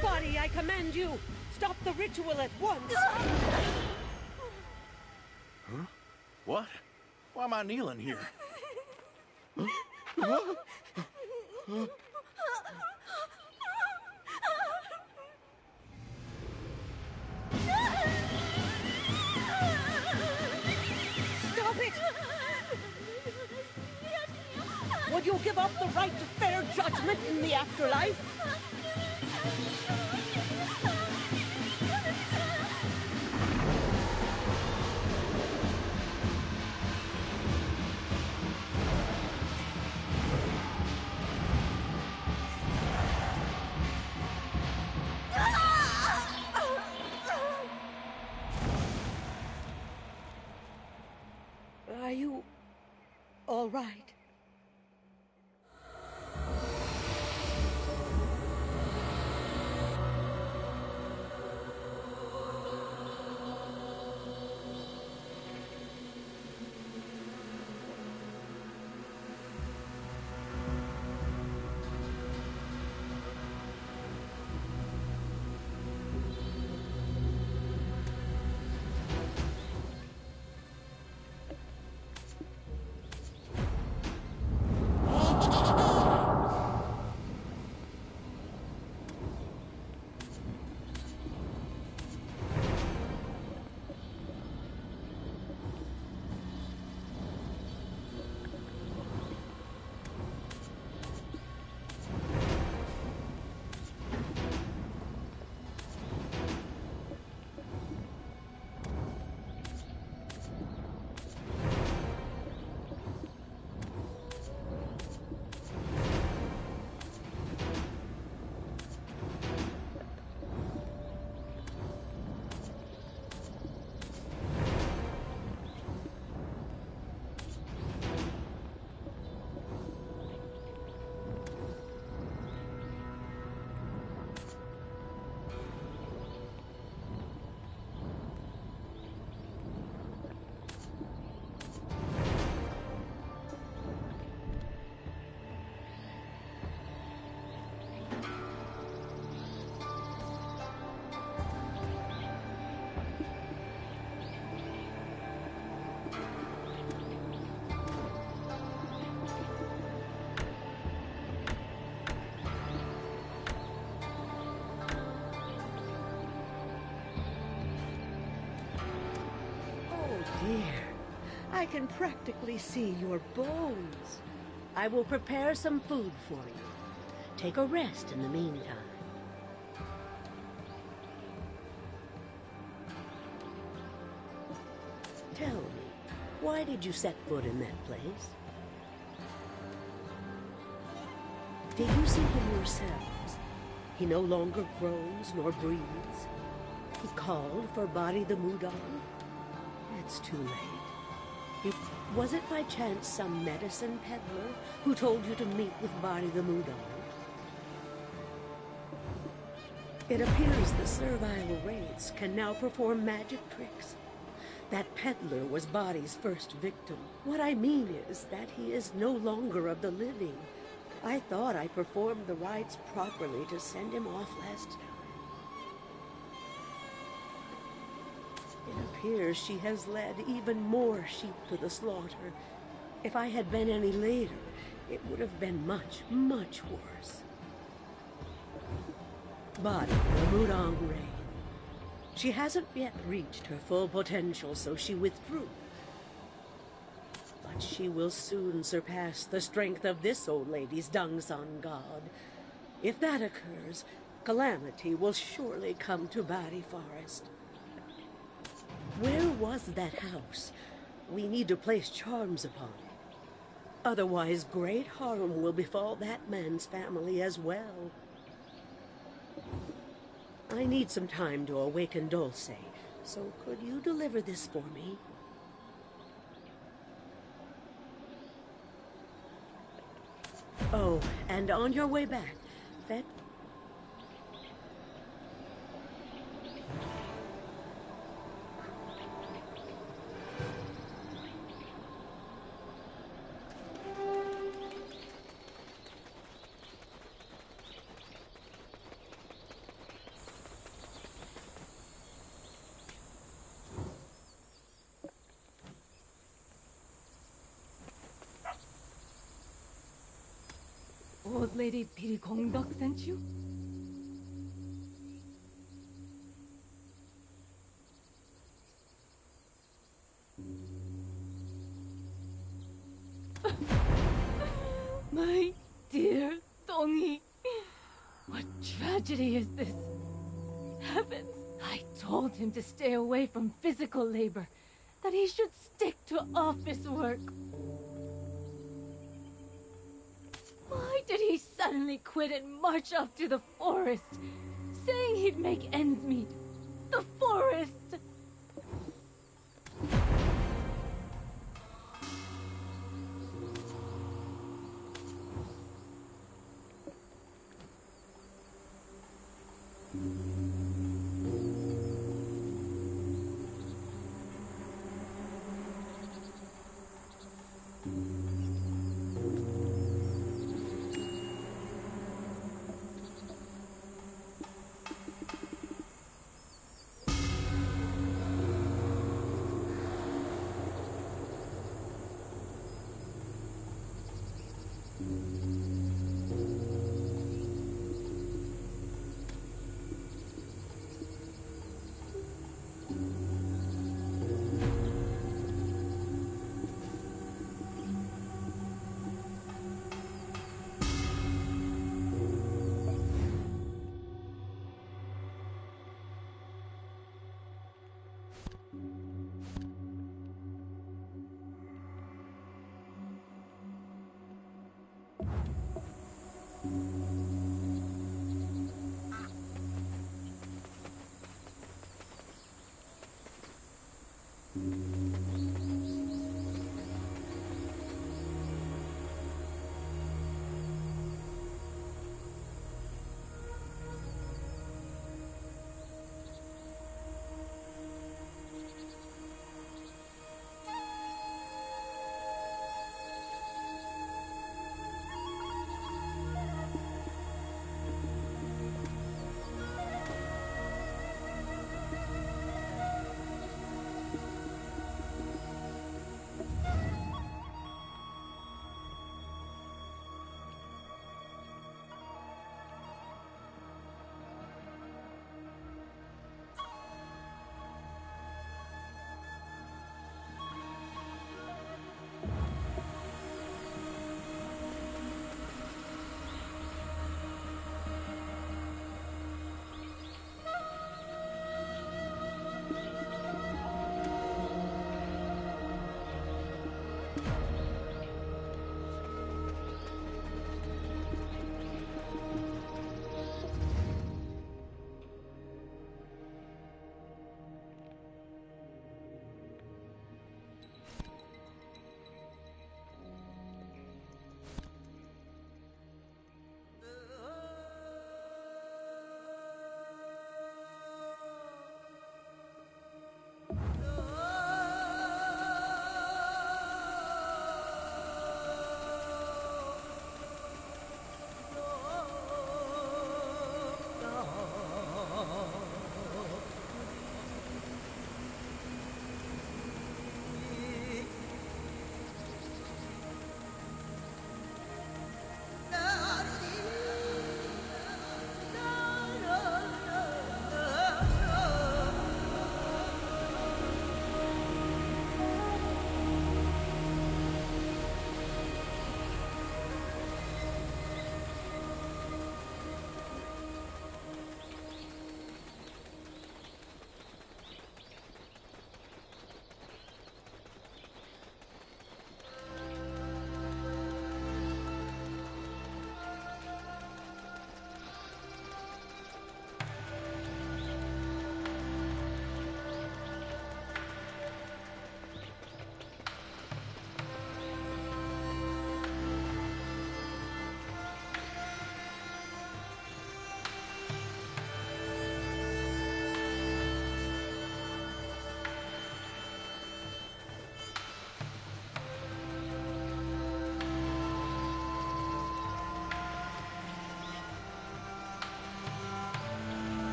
[SPEAKER 21] Spotty, I command you! Stop the ritual at once!
[SPEAKER 8] Huh? What? Why am I kneeling here?
[SPEAKER 21] Stop it! Would you give up the right to fair judgment in the afterlife? Are you all right? Dear, I can practically see your bones. I will prepare some food for you. Take a rest in the meantime. Tell me, why did you set foot in that place? Did you see him yourselves? He no longer grows nor breathes. He called for Body the Mudon. It's too late. Was it by chance some medicine peddler who told you to meet with Body the Mudon? It appears the servile wraiths can now perform magic tricks. That peddler was Body's first victim. What I mean is that he is no longer of the living. I thought I performed the rites properly to send him off last time. It appears she has led even more sheep to the slaughter. If I had been any later, it would have been much, much worse. Body, the Mudong Wraith. She hasn't yet reached her full potential, so she withdrew. But she will soon surpass the strength of this old lady's Dungsun god. If that occurs, calamity will surely come to Bari Forest. Where was that house? We need to place charms upon it. Otherwise, great harm will befall that man's family as well. I need some time to awaken Dulce, so could you deliver this for me? Oh, and on your way back, fetch...
[SPEAKER 3] Old Lady Pirikongdok sent you? My dear Dongi, what tragedy is this? Heavens, I told him to stay away from physical labor, that he should stick to office work. Why did he suddenly quit and march off to the forest, saying he'd make ends meet? The forest!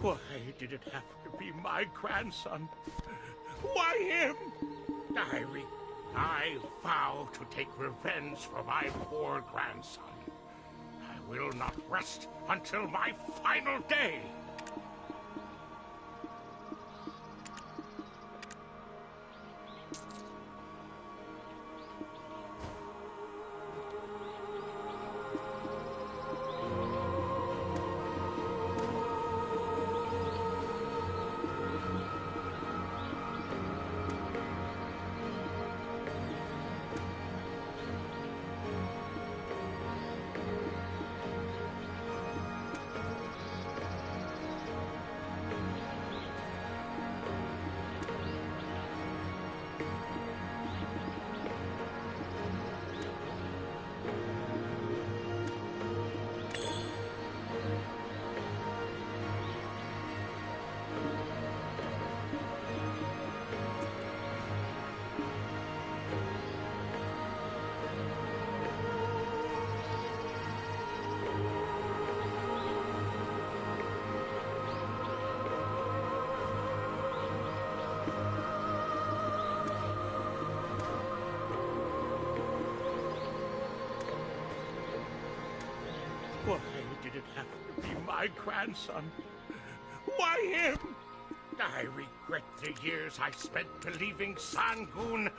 [SPEAKER 4] Why did it have to be my grandson? Why him? I vow to take revenge for my poor grandson. I will not rest until my final day. Why did it have to be my grandson? Why him? I regret the years I spent believing Sangun.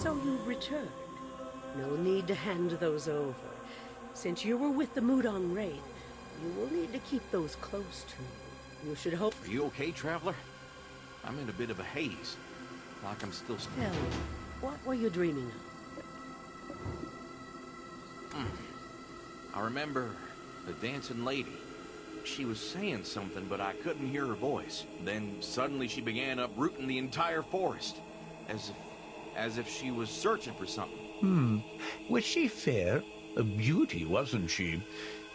[SPEAKER 21] So you returned. No need to hand those over. Since you were with the Mudong Wraith, you will need to keep those close to you. You should hope...
[SPEAKER 8] Are you okay, Traveler? I'm in a bit of a haze. Like I'm still...
[SPEAKER 21] Tell me, what were you dreaming of?
[SPEAKER 8] I remember the dancing lady. She was saying something, but I couldn't hear her voice. Then suddenly she began uprooting the entire forest. As if she was searching for something.
[SPEAKER 1] Was she fair? A beauty, wasn't she?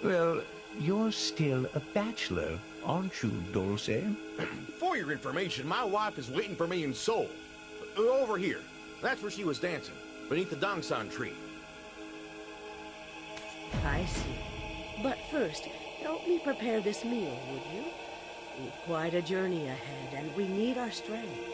[SPEAKER 1] Well, you're still a bachelor, aren't you, Dulce?
[SPEAKER 18] For your information, my wife is waiting for me in Seoul. Over here. That's where she was dancing, beneath the Dongsan tree.
[SPEAKER 21] I see. But first, help me prepare this meal, would you? We've quite a journey ahead, and we need our strength.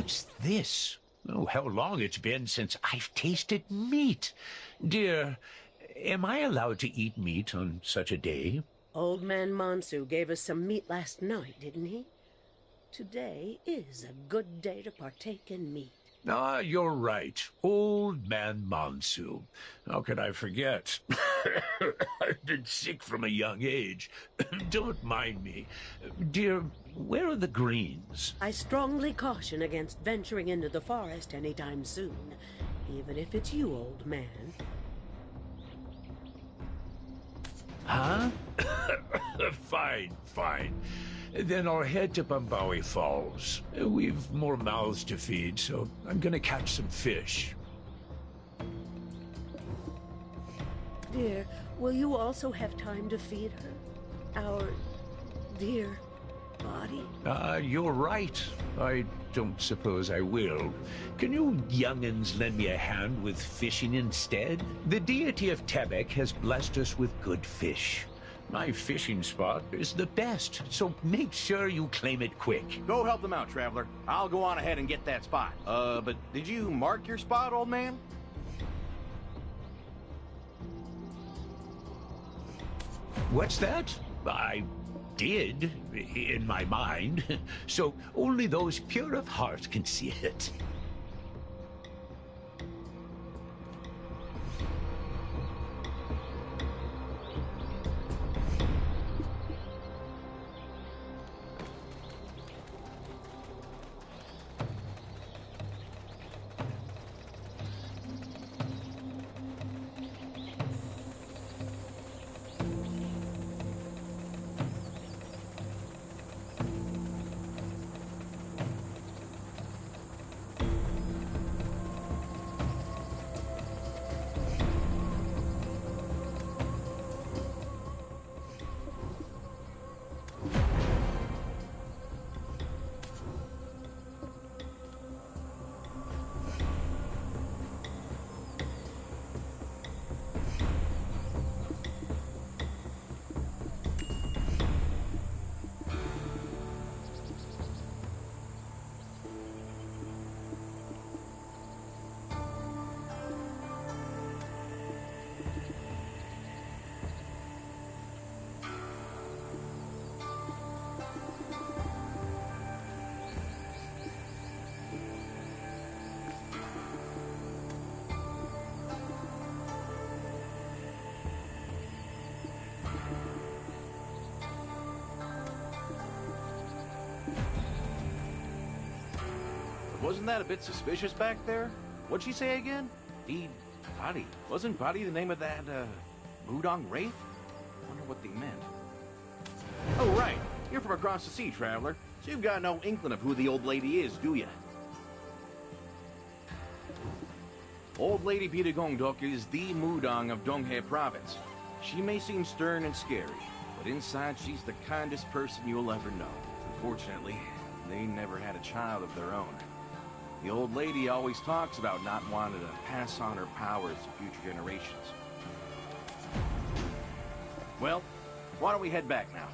[SPEAKER 1] what's this? Oh, how long it's been since I've tasted meat. Dear, am I allowed to eat meat on such a day?
[SPEAKER 21] Old Man Monsu gave us some meat last night, didn't he? Today is a good day to partake in meat.
[SPEAKER 1] Ah, you're right. Old Man Monsu. How could I forget? I've been sick from a young age. Don't mind me. Dear, where are the greens?
[SPEAKER 21] I strongly caution against venturing into the forest anytime soon, even if it's you, old man.
[SPEAKER 1] Huh? Fine, fine. Then I'll head to Bambawi Falls. We've more mouths to feed, so I'm gonna catch some fish.
[SPEAKER 21] Dear, will you also have time to feed her? Our dear body?
[SPEAKER 1] You're right. I don't suppose I will. Can you young'uns lend me a hand with fishing instead? The deity of Tebek has blessed us with good fish. My fishing spot is the best, so make sure you claim it quick.
[SPEAKER 8] Go help them out, Traveler. I'll go on ahead and get that spot. But did you mark your spot, old man?
[SPEAKER 1] What's that? I did, in my mind, so only those pure of heart can see it.
[SPEAKER 8] Wasn't that a bit suspicious back there? What'd she say again? Body. Wasn't Body the name of that, Mudong Wraith? Wonder what they meant. Oh, right. You're from across the sea, Traveler. So you've got no inkling of who the old lady is, do you? Old Lady Pirigongdok is the Mudong of Donghae Province. She may seem stern and scary, but inside she's the kindest person you'll ever know. Unfortunately, they never had a child of their own. The old lady always talks about not wanting to pass on her powers to future generations. Well, why don't we head back now?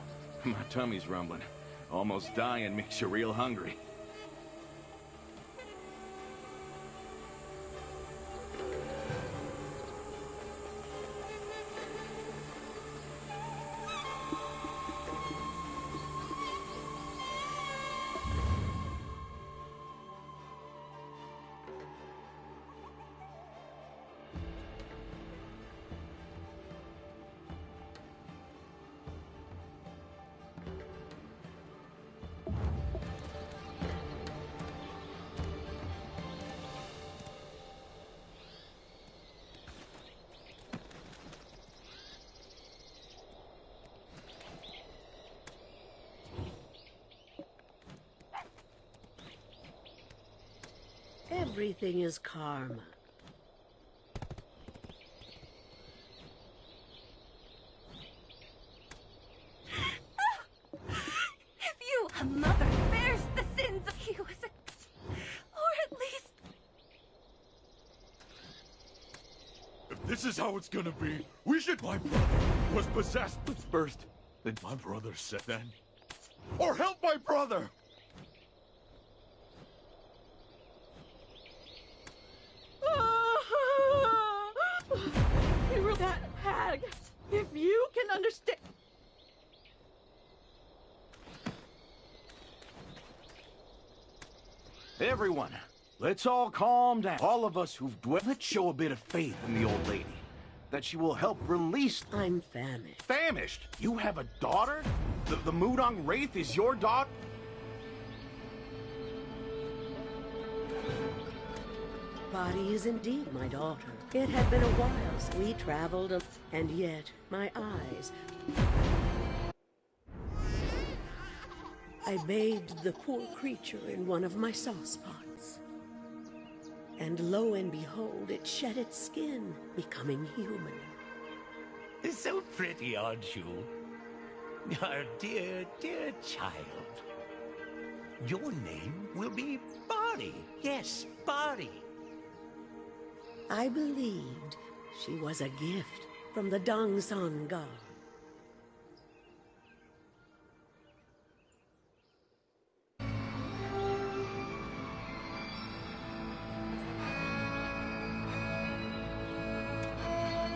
[SPEAKER 8] My tummy's rumbling. Almost dying makes you real hungry.
[SPEAKER 21] Everything is karma.
[SPEAKER 13] If you, a mother, bears the sins of he was a... Or at least...
[SPEAKER 7] If this is how it's gonna be, we should... My brother was possessed. First, did my brother said then? Or help my brother!
[SPEAKER 16] If you can understand...
[SPEAKER 8] Everyone, let's all calm down. All of us who've dwelt, let's show a bit of faith in the old lady. That she will help release...
[SPEAKER 21] I'm famished.
[SPEAKER 8] Famished? You have a daughter? The Mudong Wraith is your daughter?
[SPEAKER 21] Body is indeed my daughter. It had been a while since we traveled, and yet my eyes... I bathed the poor creature in one of my saucepots. And lo and behold, it shed its skin, becoming human.
[SPEAKER 1] So pretty, aren't you? Our dear, dear child. Your name will be Bari. Yes, Bari.
[SPEAKER 21] I believed she was a gift from the Dongsan god.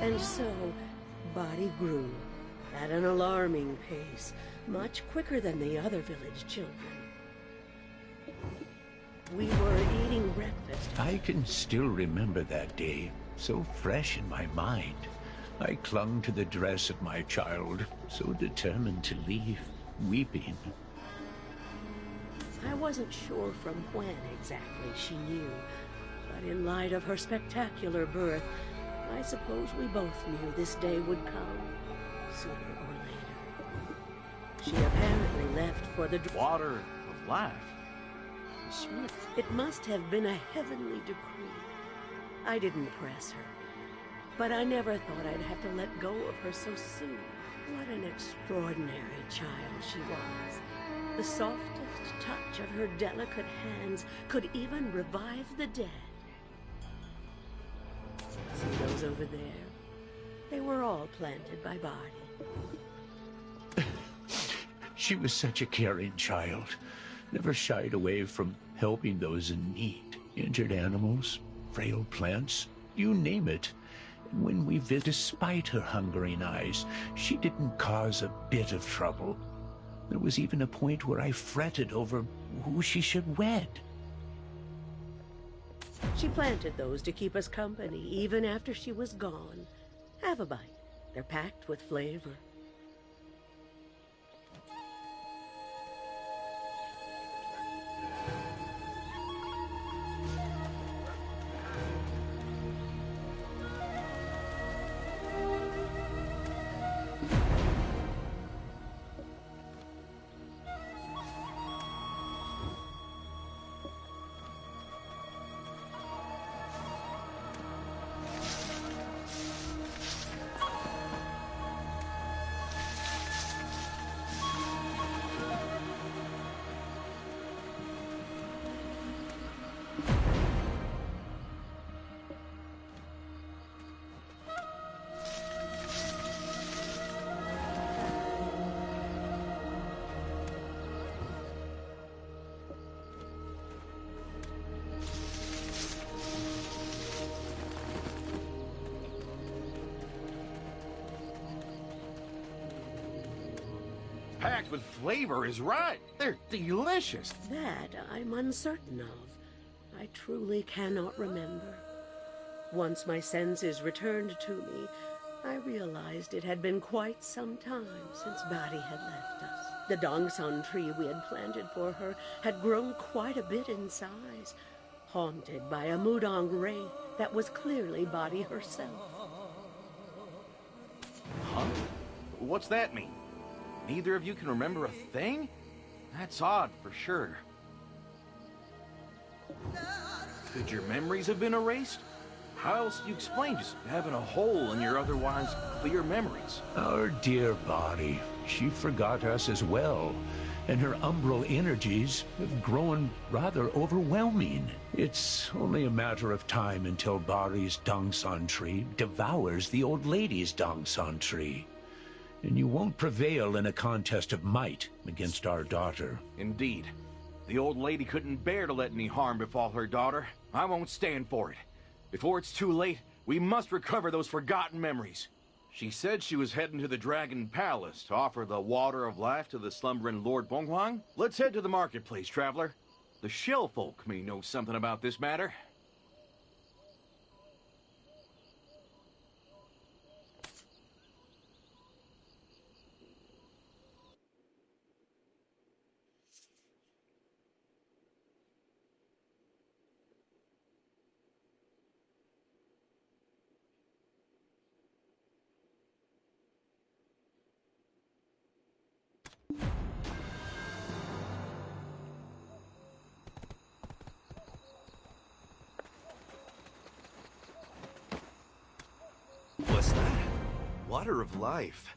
[SPEAKER 21] And so, Body grew at an alarming pace, much quicker than the other village children. We were eating breakfast.
[SPEAKER 1] I can still remember that day, so fresh in my mind. I clung to the dress of my child, so determined to leave, weeping.
[SPEAKER 21] I wasn't sure from when exactly she knew, but in light of her spectacular birth, I suppose we both knew this day would come, sooner or later. She apparently left for the
[SPEAKER 8] water of life.
[SPEAKER 21] It must have been a heavenly decree. I didn't press her, but I never thought I'd have to let go of her so soon. What an extraordinary child she was. The softest touch of her delicate hands could even revive the dead. See those over there? They were all planted by Body.
[SPEAKER 1] She was such a caring child. Never shied away from helping those in need. Injured animals, frail plants, you name it. And when we visited, despite her hungering eyes, she didn't cause a bit of trouble. There was even a point where I fretted over who she should wed.
[SPEAKER 21] She planted those to keep us company, even after she was gone. Have a bite. They're packed with flavor.
[SPEAKER 8] Packed with flavor is right. They're delicious.
[SPEAKER 21] That I'm uncertain of. I truly cannot remember. Once my senses returned to me, I realized it had been quite some time since Badi had left us. The Dongsan tree we had planted for her had grown quite a bit in size, haunted by a Mudong wraith that was clearly Badi herself.
[SPEAKER 8] Huh? What's that mean? Neither of you can remember a thing? That's odd, for sure. Could your memories have been erased? How else do you explain just having a hole in your otherwise clear memories?
[SPEAKER 1] Our dear Body, she forgot us as well, and her umbral energies have grown rather overwhelming. It's only a matter of time until Bari's Dongsan tree devours the old lady's Dongsan tree. And you won't prevail in a contest of might against our daughter.
[SPEAKER 8] Indeed. The old lady couldn't bear to let any harm befall her daughter. I won't stand for it. Before it's too late, we must recover those forgotten memories. She said she was heading to the Dragon Palace to offer the water of life to the slumbering Lord Bonghuang. Let's head to the marketplace, traveler. The shell folk may know something about this matter.
[SPEAKER 9] What's that? Water of life.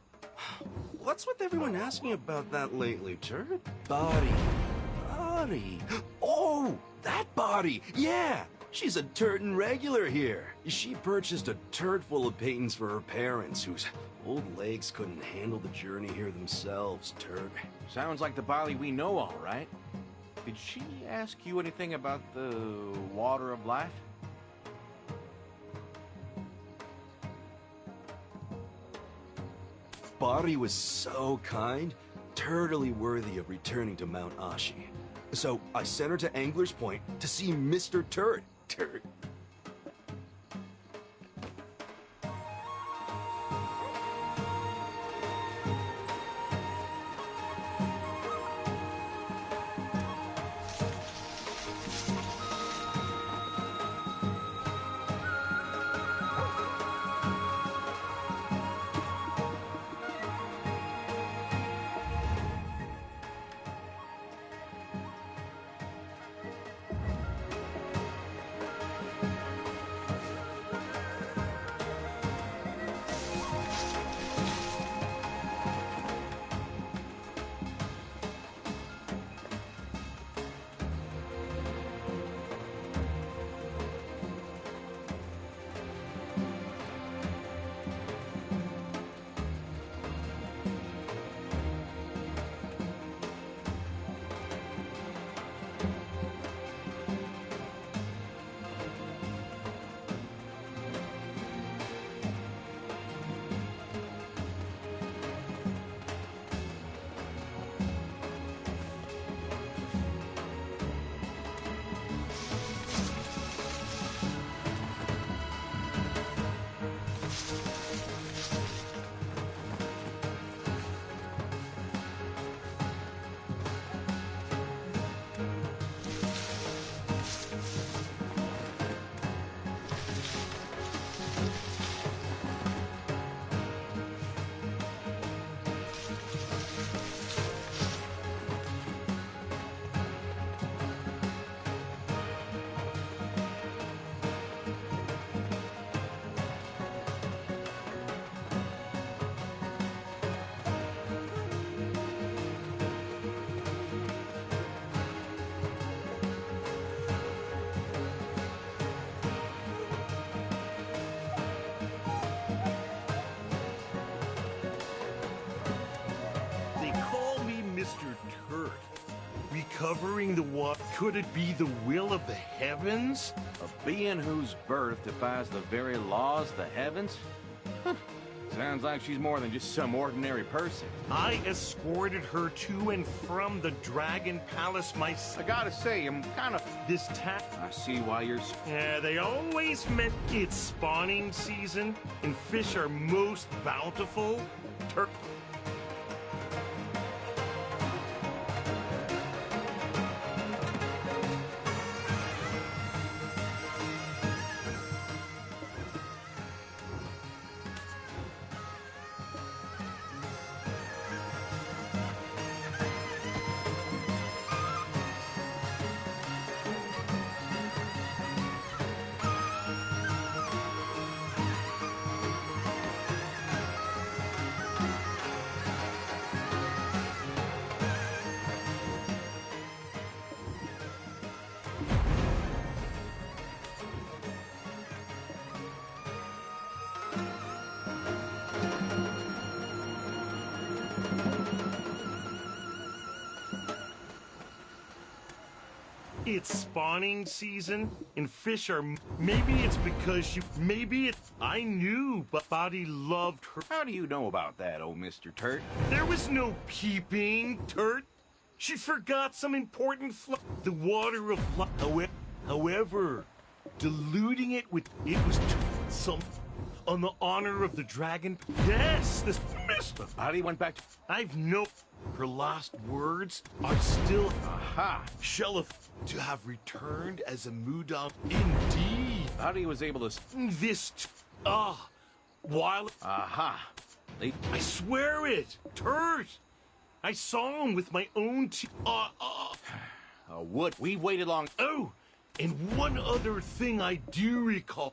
[SPEAKER 9] What's with everyone asking about that lately, Turd? Body. Oh, that body! Yeah! She's a Turton regular here. She purchased a turd full of paintings for her parents, whose old legs couldn't handle the journey here themselves, Turd.
[SPEAKER 8] Sounds like the Bali we know, all right. Did she ask you anything about the water of life?
[SPEAKER 9] Bari was so kind, totally worthy of returning to Mount Ashi. So I sent her to Angler's Point to see Mr. Turd.
[SPEAKER 4] Mr. Turd. Recovering the what? Could it be the will of the heavens?
[SPEAKER 8] A being whose birth defies the very laws of the heavens? Sounds like she's more than just some ordinary person.
[SPEAKER 4] I escorted her to and from the Dragon Palace myself.
[SPEAKER 8] I gotta say, I'm kind of...
[SPEAKER 4] This I
[SPEAKER 8] see why you're...
[SPEAKER 4] Yeah, they always meant it's spawning season, and fish are most bountiful. It's spawning season, and fish are... Maybe it's because she... Maybe it's... I knew, but Body loved her.
[SPEAKER 8] How do you know about that, oh Mr. Turt?
[SPEAKER 4] There was no peeping, Turt. She forgot some important the water of life. However, diluting it with... It was some... On the honor of the dragon... Yes, this... Mr.
[SPEAKER 8] Body went back to...
[SPEAKER 4] I've no... Her last words are still...
[SPEAKER 8] Aha!
[SPEAKER 4] Shelleth to have returned as a Mudon. Indeed.
[SPEAKER 8] Body was able to...
[SPEAKER 4] This... While...
[SPEAKER 8] Aha!
[SPEAKER 4] I swear it! Turt! I saw him with my own
[SPEAKER 8] Wood, we waited long...
[SPEAKER 4] Oh! And one other thing I do recall...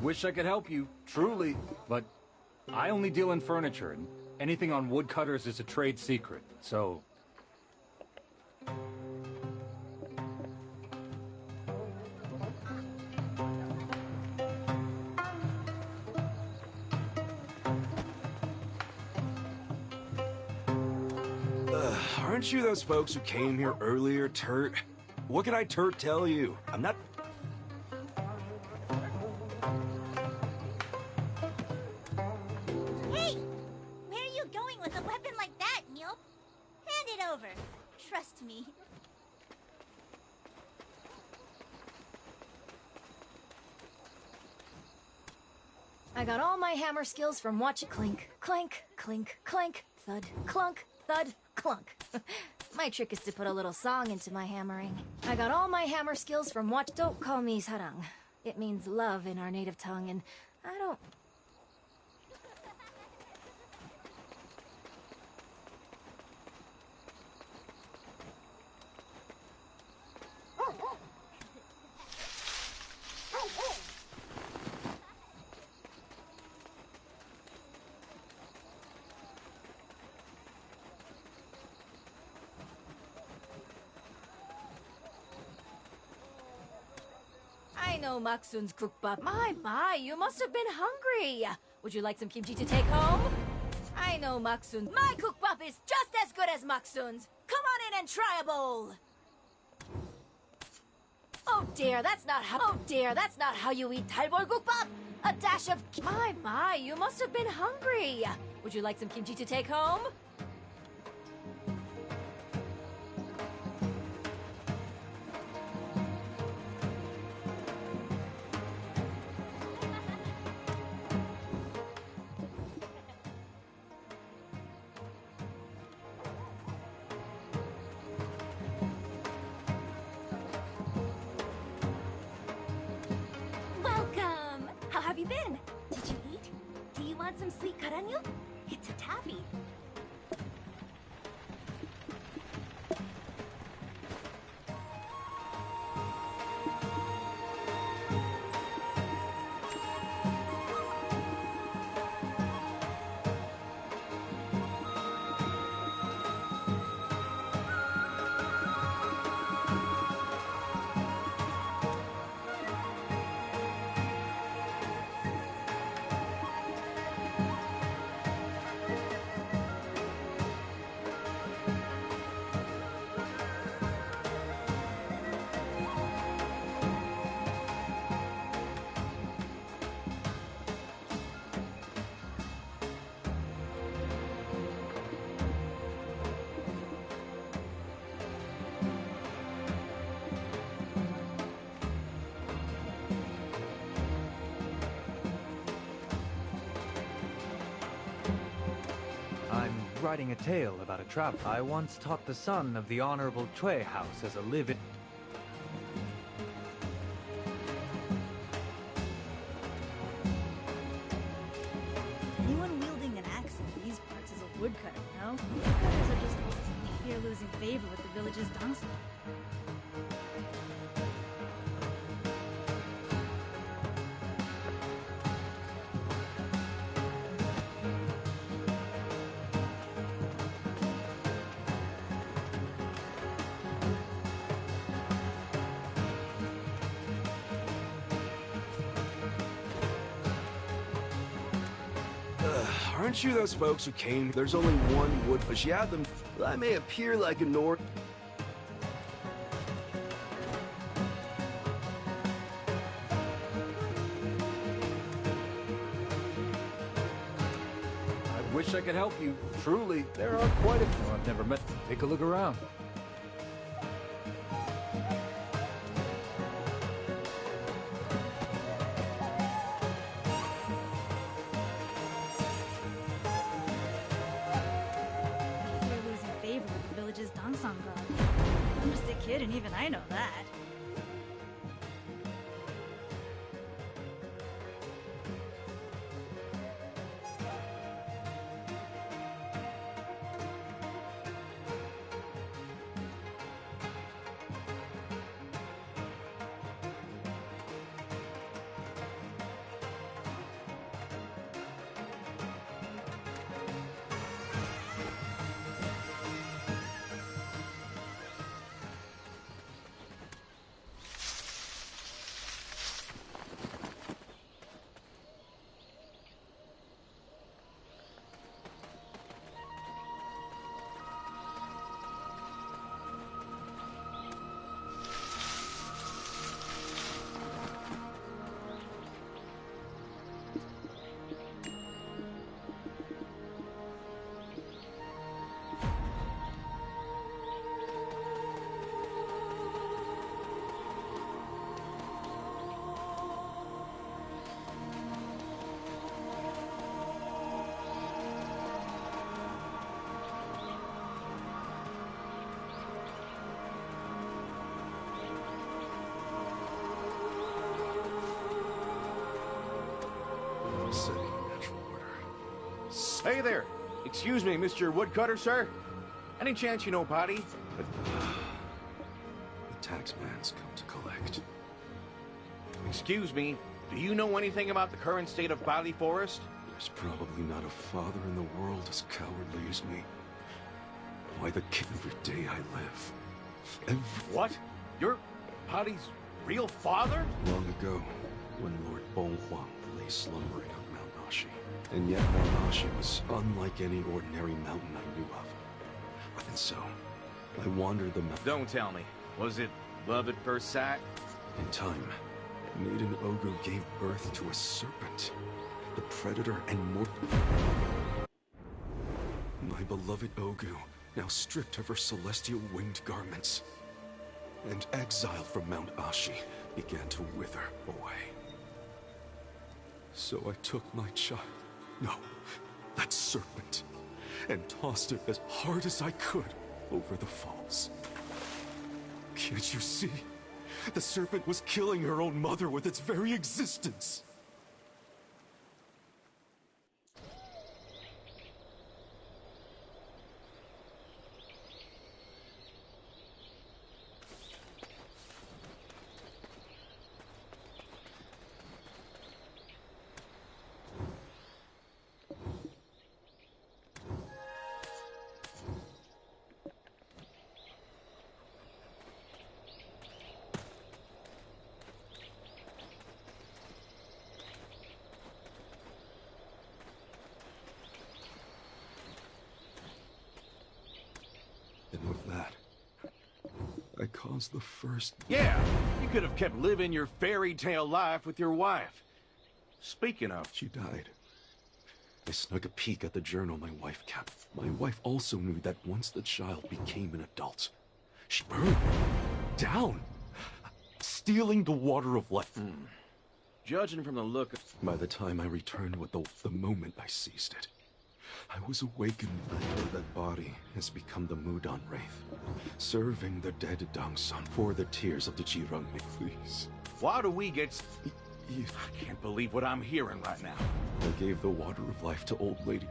[SPEAKER 14] Wish I could help you, truly, but
[SPEAKER 2] I only deal in furniture, and anything on woodcutters is a trade secret, so...
[SPEAKER 9] Aren't you those folks who came here earlier, Turt? What can I, Turt, tell you? I'm not...
[SPEAKER 13] Hey! Where are you going with a weapon like that, Neil? Hand it over. Trust me.
[SPEAKER 11] I got all my hammer skills from watching clink, clank, clink, clank, thud, clunk, thud, clunk. My trick is to put a little song into my hammering. I got all my hammer skills from watch. Don't call me sarang. It means love in our native tongue, and I don't... I know Maksun's cookbap. My, you must have been hungry. Would you like some kimchi to take home? I know Maksun. My cookbap is just as good as Maksun's. Come on in and try a bowl. Oh dear, that's not how you eat talbol cookbap. A dash of... My, you must have been hungry. Would you like some kimchi to take home?
[SPEAKER 13] Welcome! How have you been? Did you eat? Do you want some sweet karanyo? It's a taffy.
[SPEAKER 22] I'm writing a tale about a traveler. I once taught the son of the Honorable Chue House as a live-in...
[SPEAKER 23] Anyone wielding an axe in these parts is a woodcutter, no? Woodcutters are just here losing favor with the village's dancer.
[SPEAKER 9] Aren't you those folks who came? There's only one wood, but yeah, them. I may appear like a Nord.
[SPEAKER 2] I wish I could help you. Truly, there are quite a few I've never met. Take a look around.
[SPEAKER 23] Here losing favor with the village's dansang god. I'm just a kid and even I know that.
[SPEAKER 18] Hey there. Excuse me, Mr. Woodcutter, sir? Any chance you know Body?
[SPEAKER 9] The taxman's come to collect.
[SPEAKER 18] Excuse me, do you know anything about the current state of Body Forest?
[SPEAKER 9] There's probably not a father in the world as cowardly as me. Why the kid every day I live.
[SPEAKER 18] What? You're Body's real father?
[SPEAKER 9] Long ago, when Lord Bonghua lay slumbering on Mount Ashi. And yet Mount Ashi was unlike any ordinary mountain I knew of. And so, I wandered the mountain.
[SPEAKER 18] Don't tell me. Was it love at first sight?
[SPEAKER 9] In time, Maiden Ogu gave birth to a serpent. The predator and mortal. My beloved Ogu, now stripped of her celestial winged garments, and exiled from Mount Ashi, began to wither away. So I took my child, no, that serpent, and tossed it as hard as I could over the falls. Can't you see? The serpent was killing her own mother with its very existence. And with that, I caused the first...
[SPEAKER 18] Yeah, you could have kept living your fairy tale life with your wife. Speaking of...
[SPEAKER 9] She died. I snuck a peek at the journal my wife kept. My wife also knew that once the child became an adult, she burned down, stealing the water of life.
[SPEAKER 18] Judging from the look of...
[SPEAKER 9] By the time I returned with the moment I seized it, I was awakened that that body has become the Mudon Wraith, serving the dead Dongsun for the tears of the Jirungmi. Please.
[SPEAKER 18] Why do we get... I can't believe what I'm hearing right now.
[SPEAKER 9] I gave the water of life to old lady.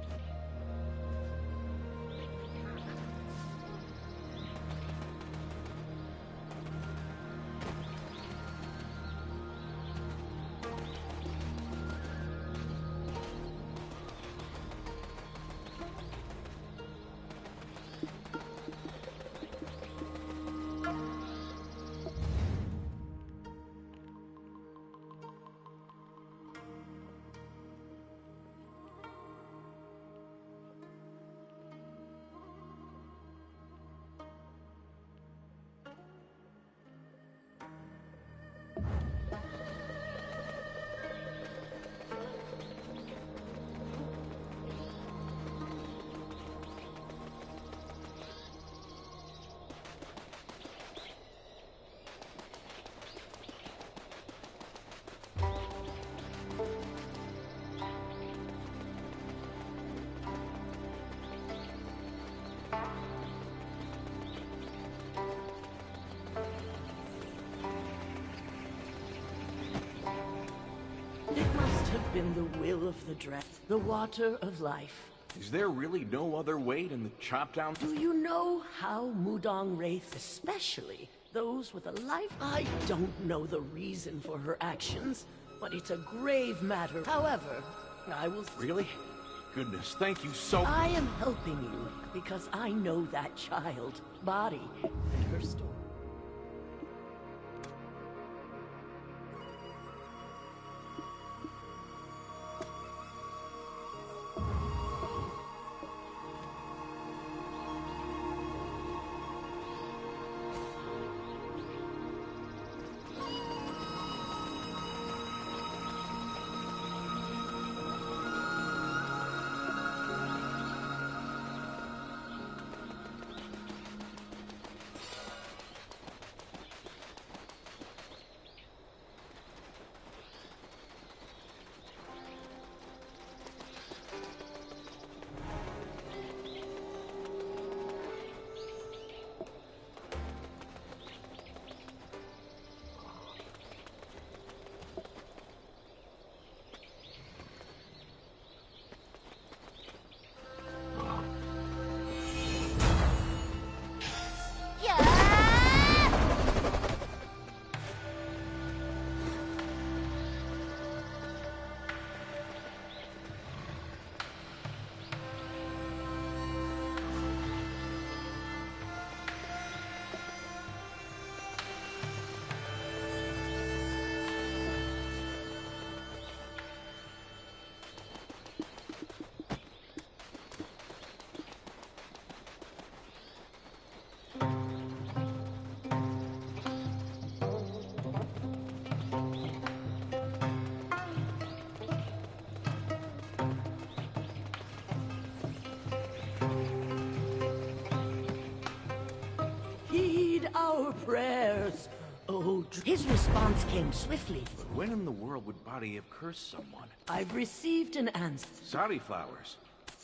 [SPEAKER 5] It must have been the will of the dragon, the water of life.
[SPEAKER 18] Is there really no other way than the chop down?
[SPEAKER 5] Do you know how Mudong Wraith, especially those with a life? I don't know the reason for her actions, but it's a grave matter. However, I will...
[SPEAKER 18] Really? Goodness, thank you so...
[SPEAKER 5] I am helping you because I know that child, Body, and her story. heed our prayers. Oh, his response came swiftly.
[SPEAKER 8] But when in the world would Body have cursed someone?
[SPEAKER 5] I've received an answer.
[SPEAKER 8] Sari flowers.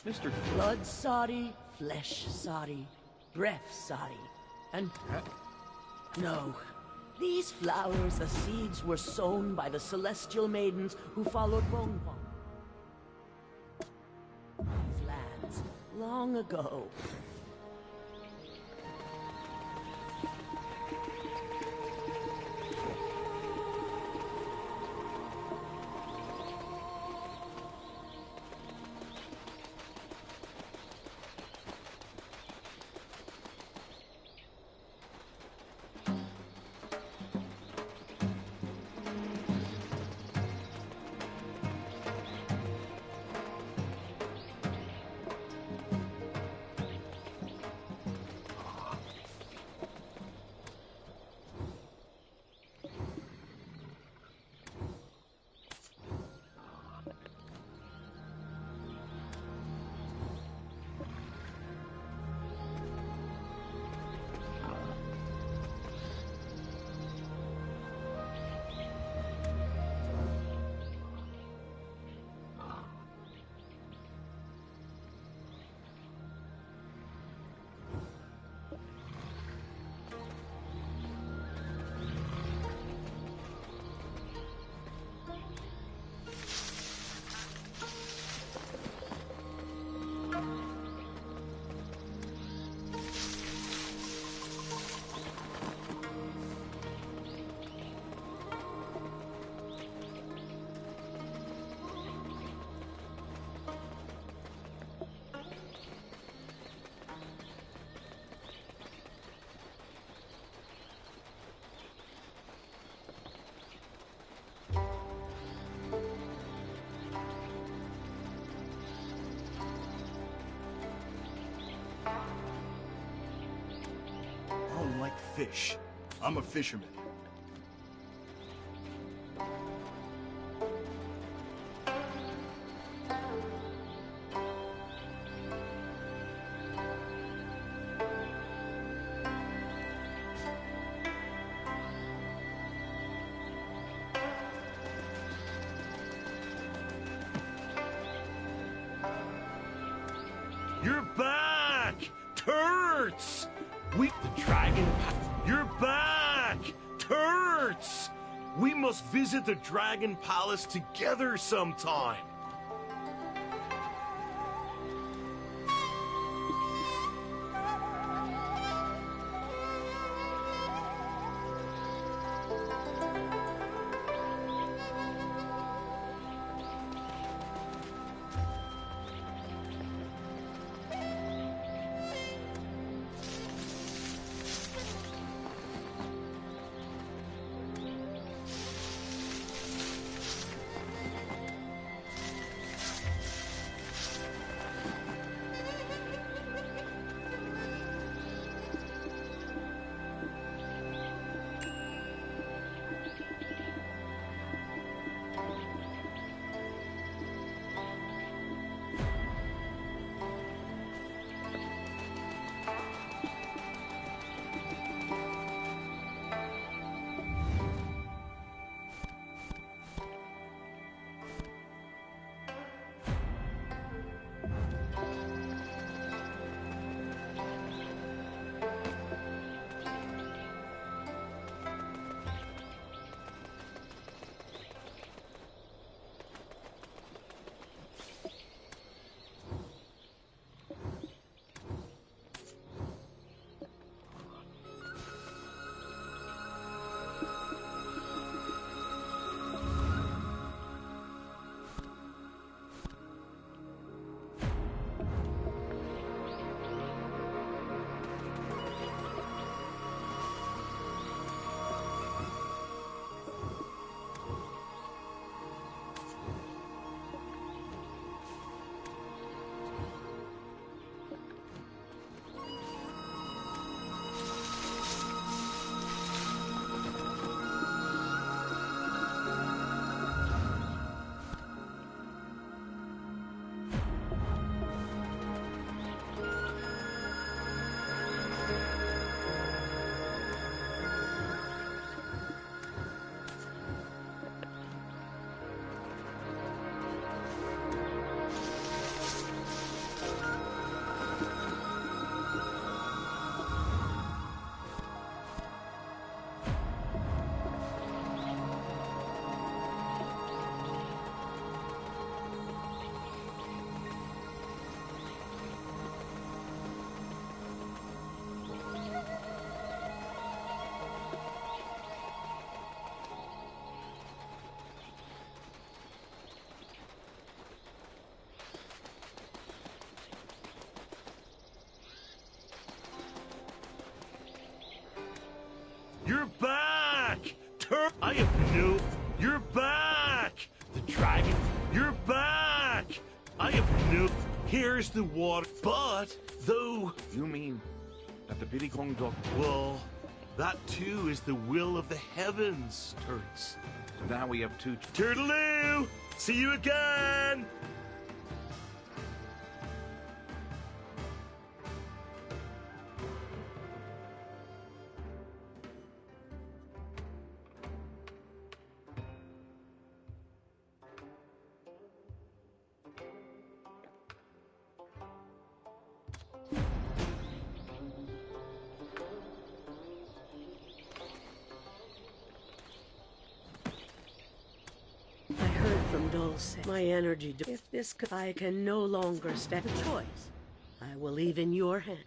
[SPEAKER 8] Mr.
[SPEAKER 5] Blood Sari, flesh Sari, breath Sari, and... No. These flowers, the seeds, were sown by the celestial maidens who followed Bongbong. These lands, long ago.
[SPEAKER 4] I don't like fish. I'm a fisherman. You're back! Turds! The dragon... You're back! Turds! We must visit the Dragon Palace together sometime. You're back! I have no... You're back! The dragon... You're back! I have no... Here's the water. But, though...
[SPEAKER 18] You mean that the Birigongdok...
[SPEAKER 4] Well, that too is the will of the heavens, Turds.
[SPEAKER 18] So now we have two...
[SPEAKER 4] Turtaloo! See you again!
[SPEAKER 21] I heard from Dulce. My energy... If this... I can no longer stand the choice. I will leave in your hand.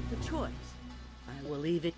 [SPEAKER 21] The choice. I will leave it.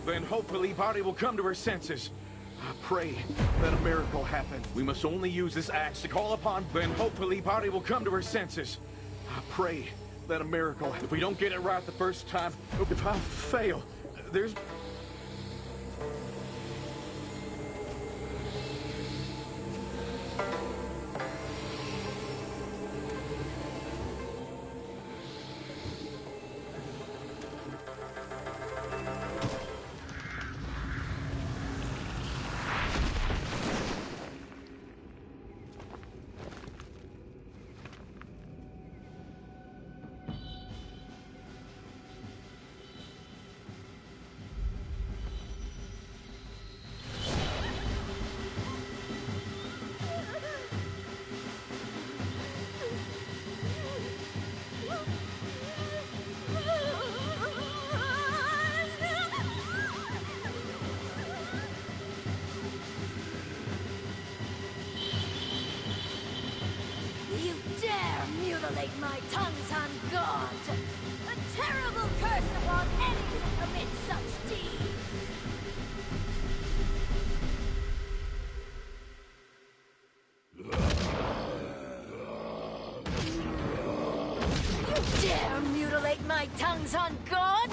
[SPEAKER 18] Then hopefully Bari will come to her senses. I pray that a miracle happen. We must only use this axe to call upon. Then hopefully Bari will come to her senses. I pray that a miracle. If we don't get it right the first time, if I fail, there's...
[SPEAKER 11] You dare mutilate my tongue's ungod! A terrible curse upon any who commit such deeds! You dare like my tongue's on God?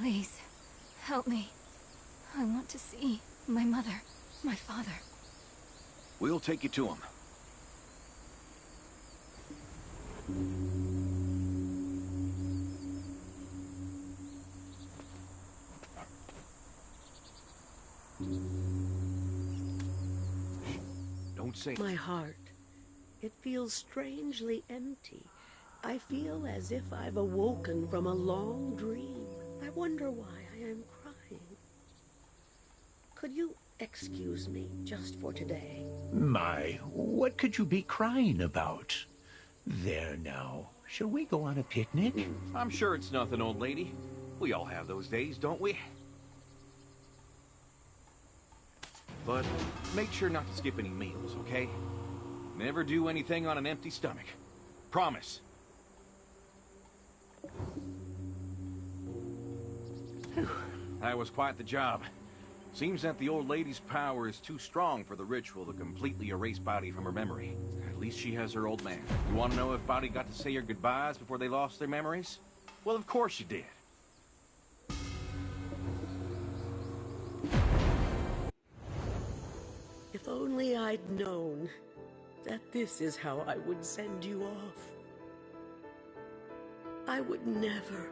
[SPEAKER 11] Please, help me. I want to see my mother, my father.
[SPEAKER 8] We'll take you to him. Don't say...
[SPEAKER 21] My heart. It feels strangely empty. I feel as if I've awoken from a long dream. I wonder why I am crying. Could you excuse me just for today?
[SPEAKER 1] My, what could you be crying about? There now. Shall we go on a picnic?
[SPEAKER 8] I'm sure it's nothing, old lady. We all have those days, don't we? But make sure not to skip any meals, okay? Never do anything on an empty stomach. Promise. Whew, that was quite the job. Seems that the old lady's power is too strong for the ritual to completely erase Body from her memory. At least she has her old man. You want to know if Body got to say her goodbyes before they lost their memories? Well, of course she did.
[SPEAKER 21] If only I'd known that this is how I would send you off. I would never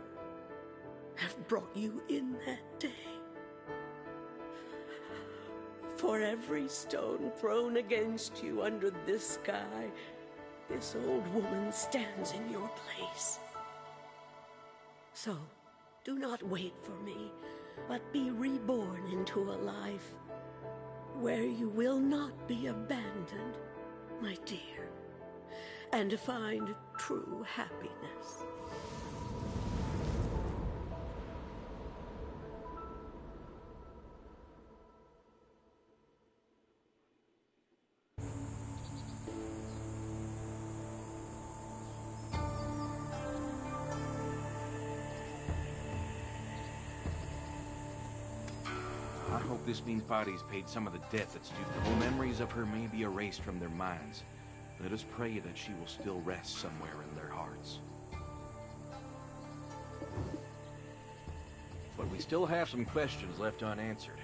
[SPEAKER 21] have brought you in that day. For every stone thrown against you under this sky, this old woman stands in your place. So, do not wait for me, but be reborn into a life where you will not be abandoned, my dear, and find true happiness.
[SPEAKER 8] I hope this means Body's paid some of the debt that's due. The memories of her may be erased from their minds. Let us pray that she will still rest somewhere in their hearts. But we still have some questions left unanswered.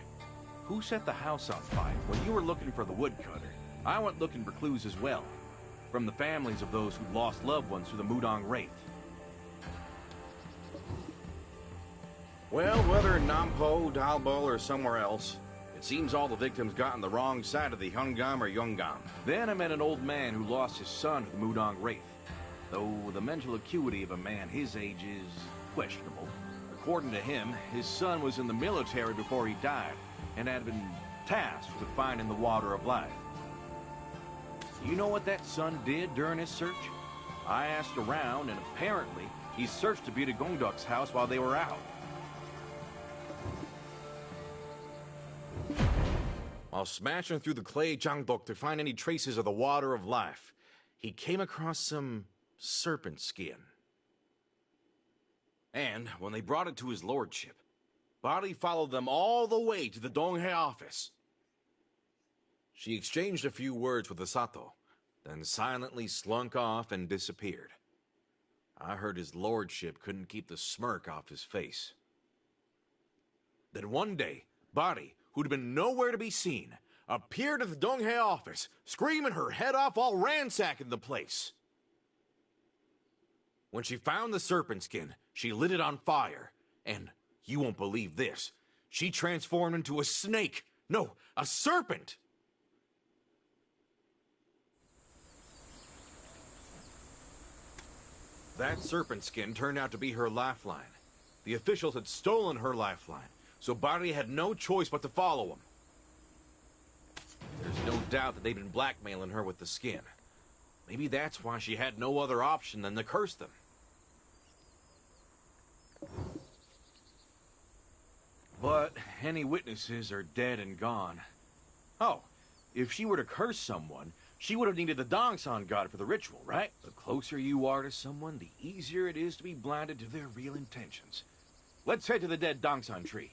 [SPEAKER 8] Who set the house on fire? When you were looking for the woodcutter, I went looking for clues as well. From the families of those who lost loved ones to the Mudong Wraith. Well, whether in Nampo, Dalbol, or somewhere else, it seems all the victims got on the wrong side of the Hungam or Yungam. Then I met an old man who lost his son to the Mudong Wraith. Though the mental acuity of a man his age is questionable. According to him, his son was in the military before he died, and had been tasked with finding the water of life. You know what that son did during his search? I asked around, and apparently, he searched the Beauty Gongduk's house while they were out. While smashing through the clay Jangdok to find any traces of the water of life, he came across some serpent skin. And when they brought it to his lordship, Body followed them all the way to the Donghae office. She exchanged a few words with the Sato, then silently slunk off and disappeared. I heard his lordship couldn't keep the smirk off his face. Then one day, Body, who'd been nowhere to be seen,
[SPEAKER 18] appeared at the Donghae office, screaming her head off while ransacking the place. When she found the serpent skin, she lit it on fire, and you won't believe this, she transformed into a snake. No, a serpent! That serpent skin turned out to be her lifeline. The officials had stolen her lifeline, so Bari had no choice but to follow them. There's no doubt that they've been blackmailing her with the skin. Maybe that's why she had no other option than to curse them. But any witnesses are dead and gone. Oh, if she were to curse someone, she would have needed the Dongsan god for the ritual, right? The closer you are to someone, the easier it is to be blinded to their real intentions. Let's head to the dead Dongsan tree.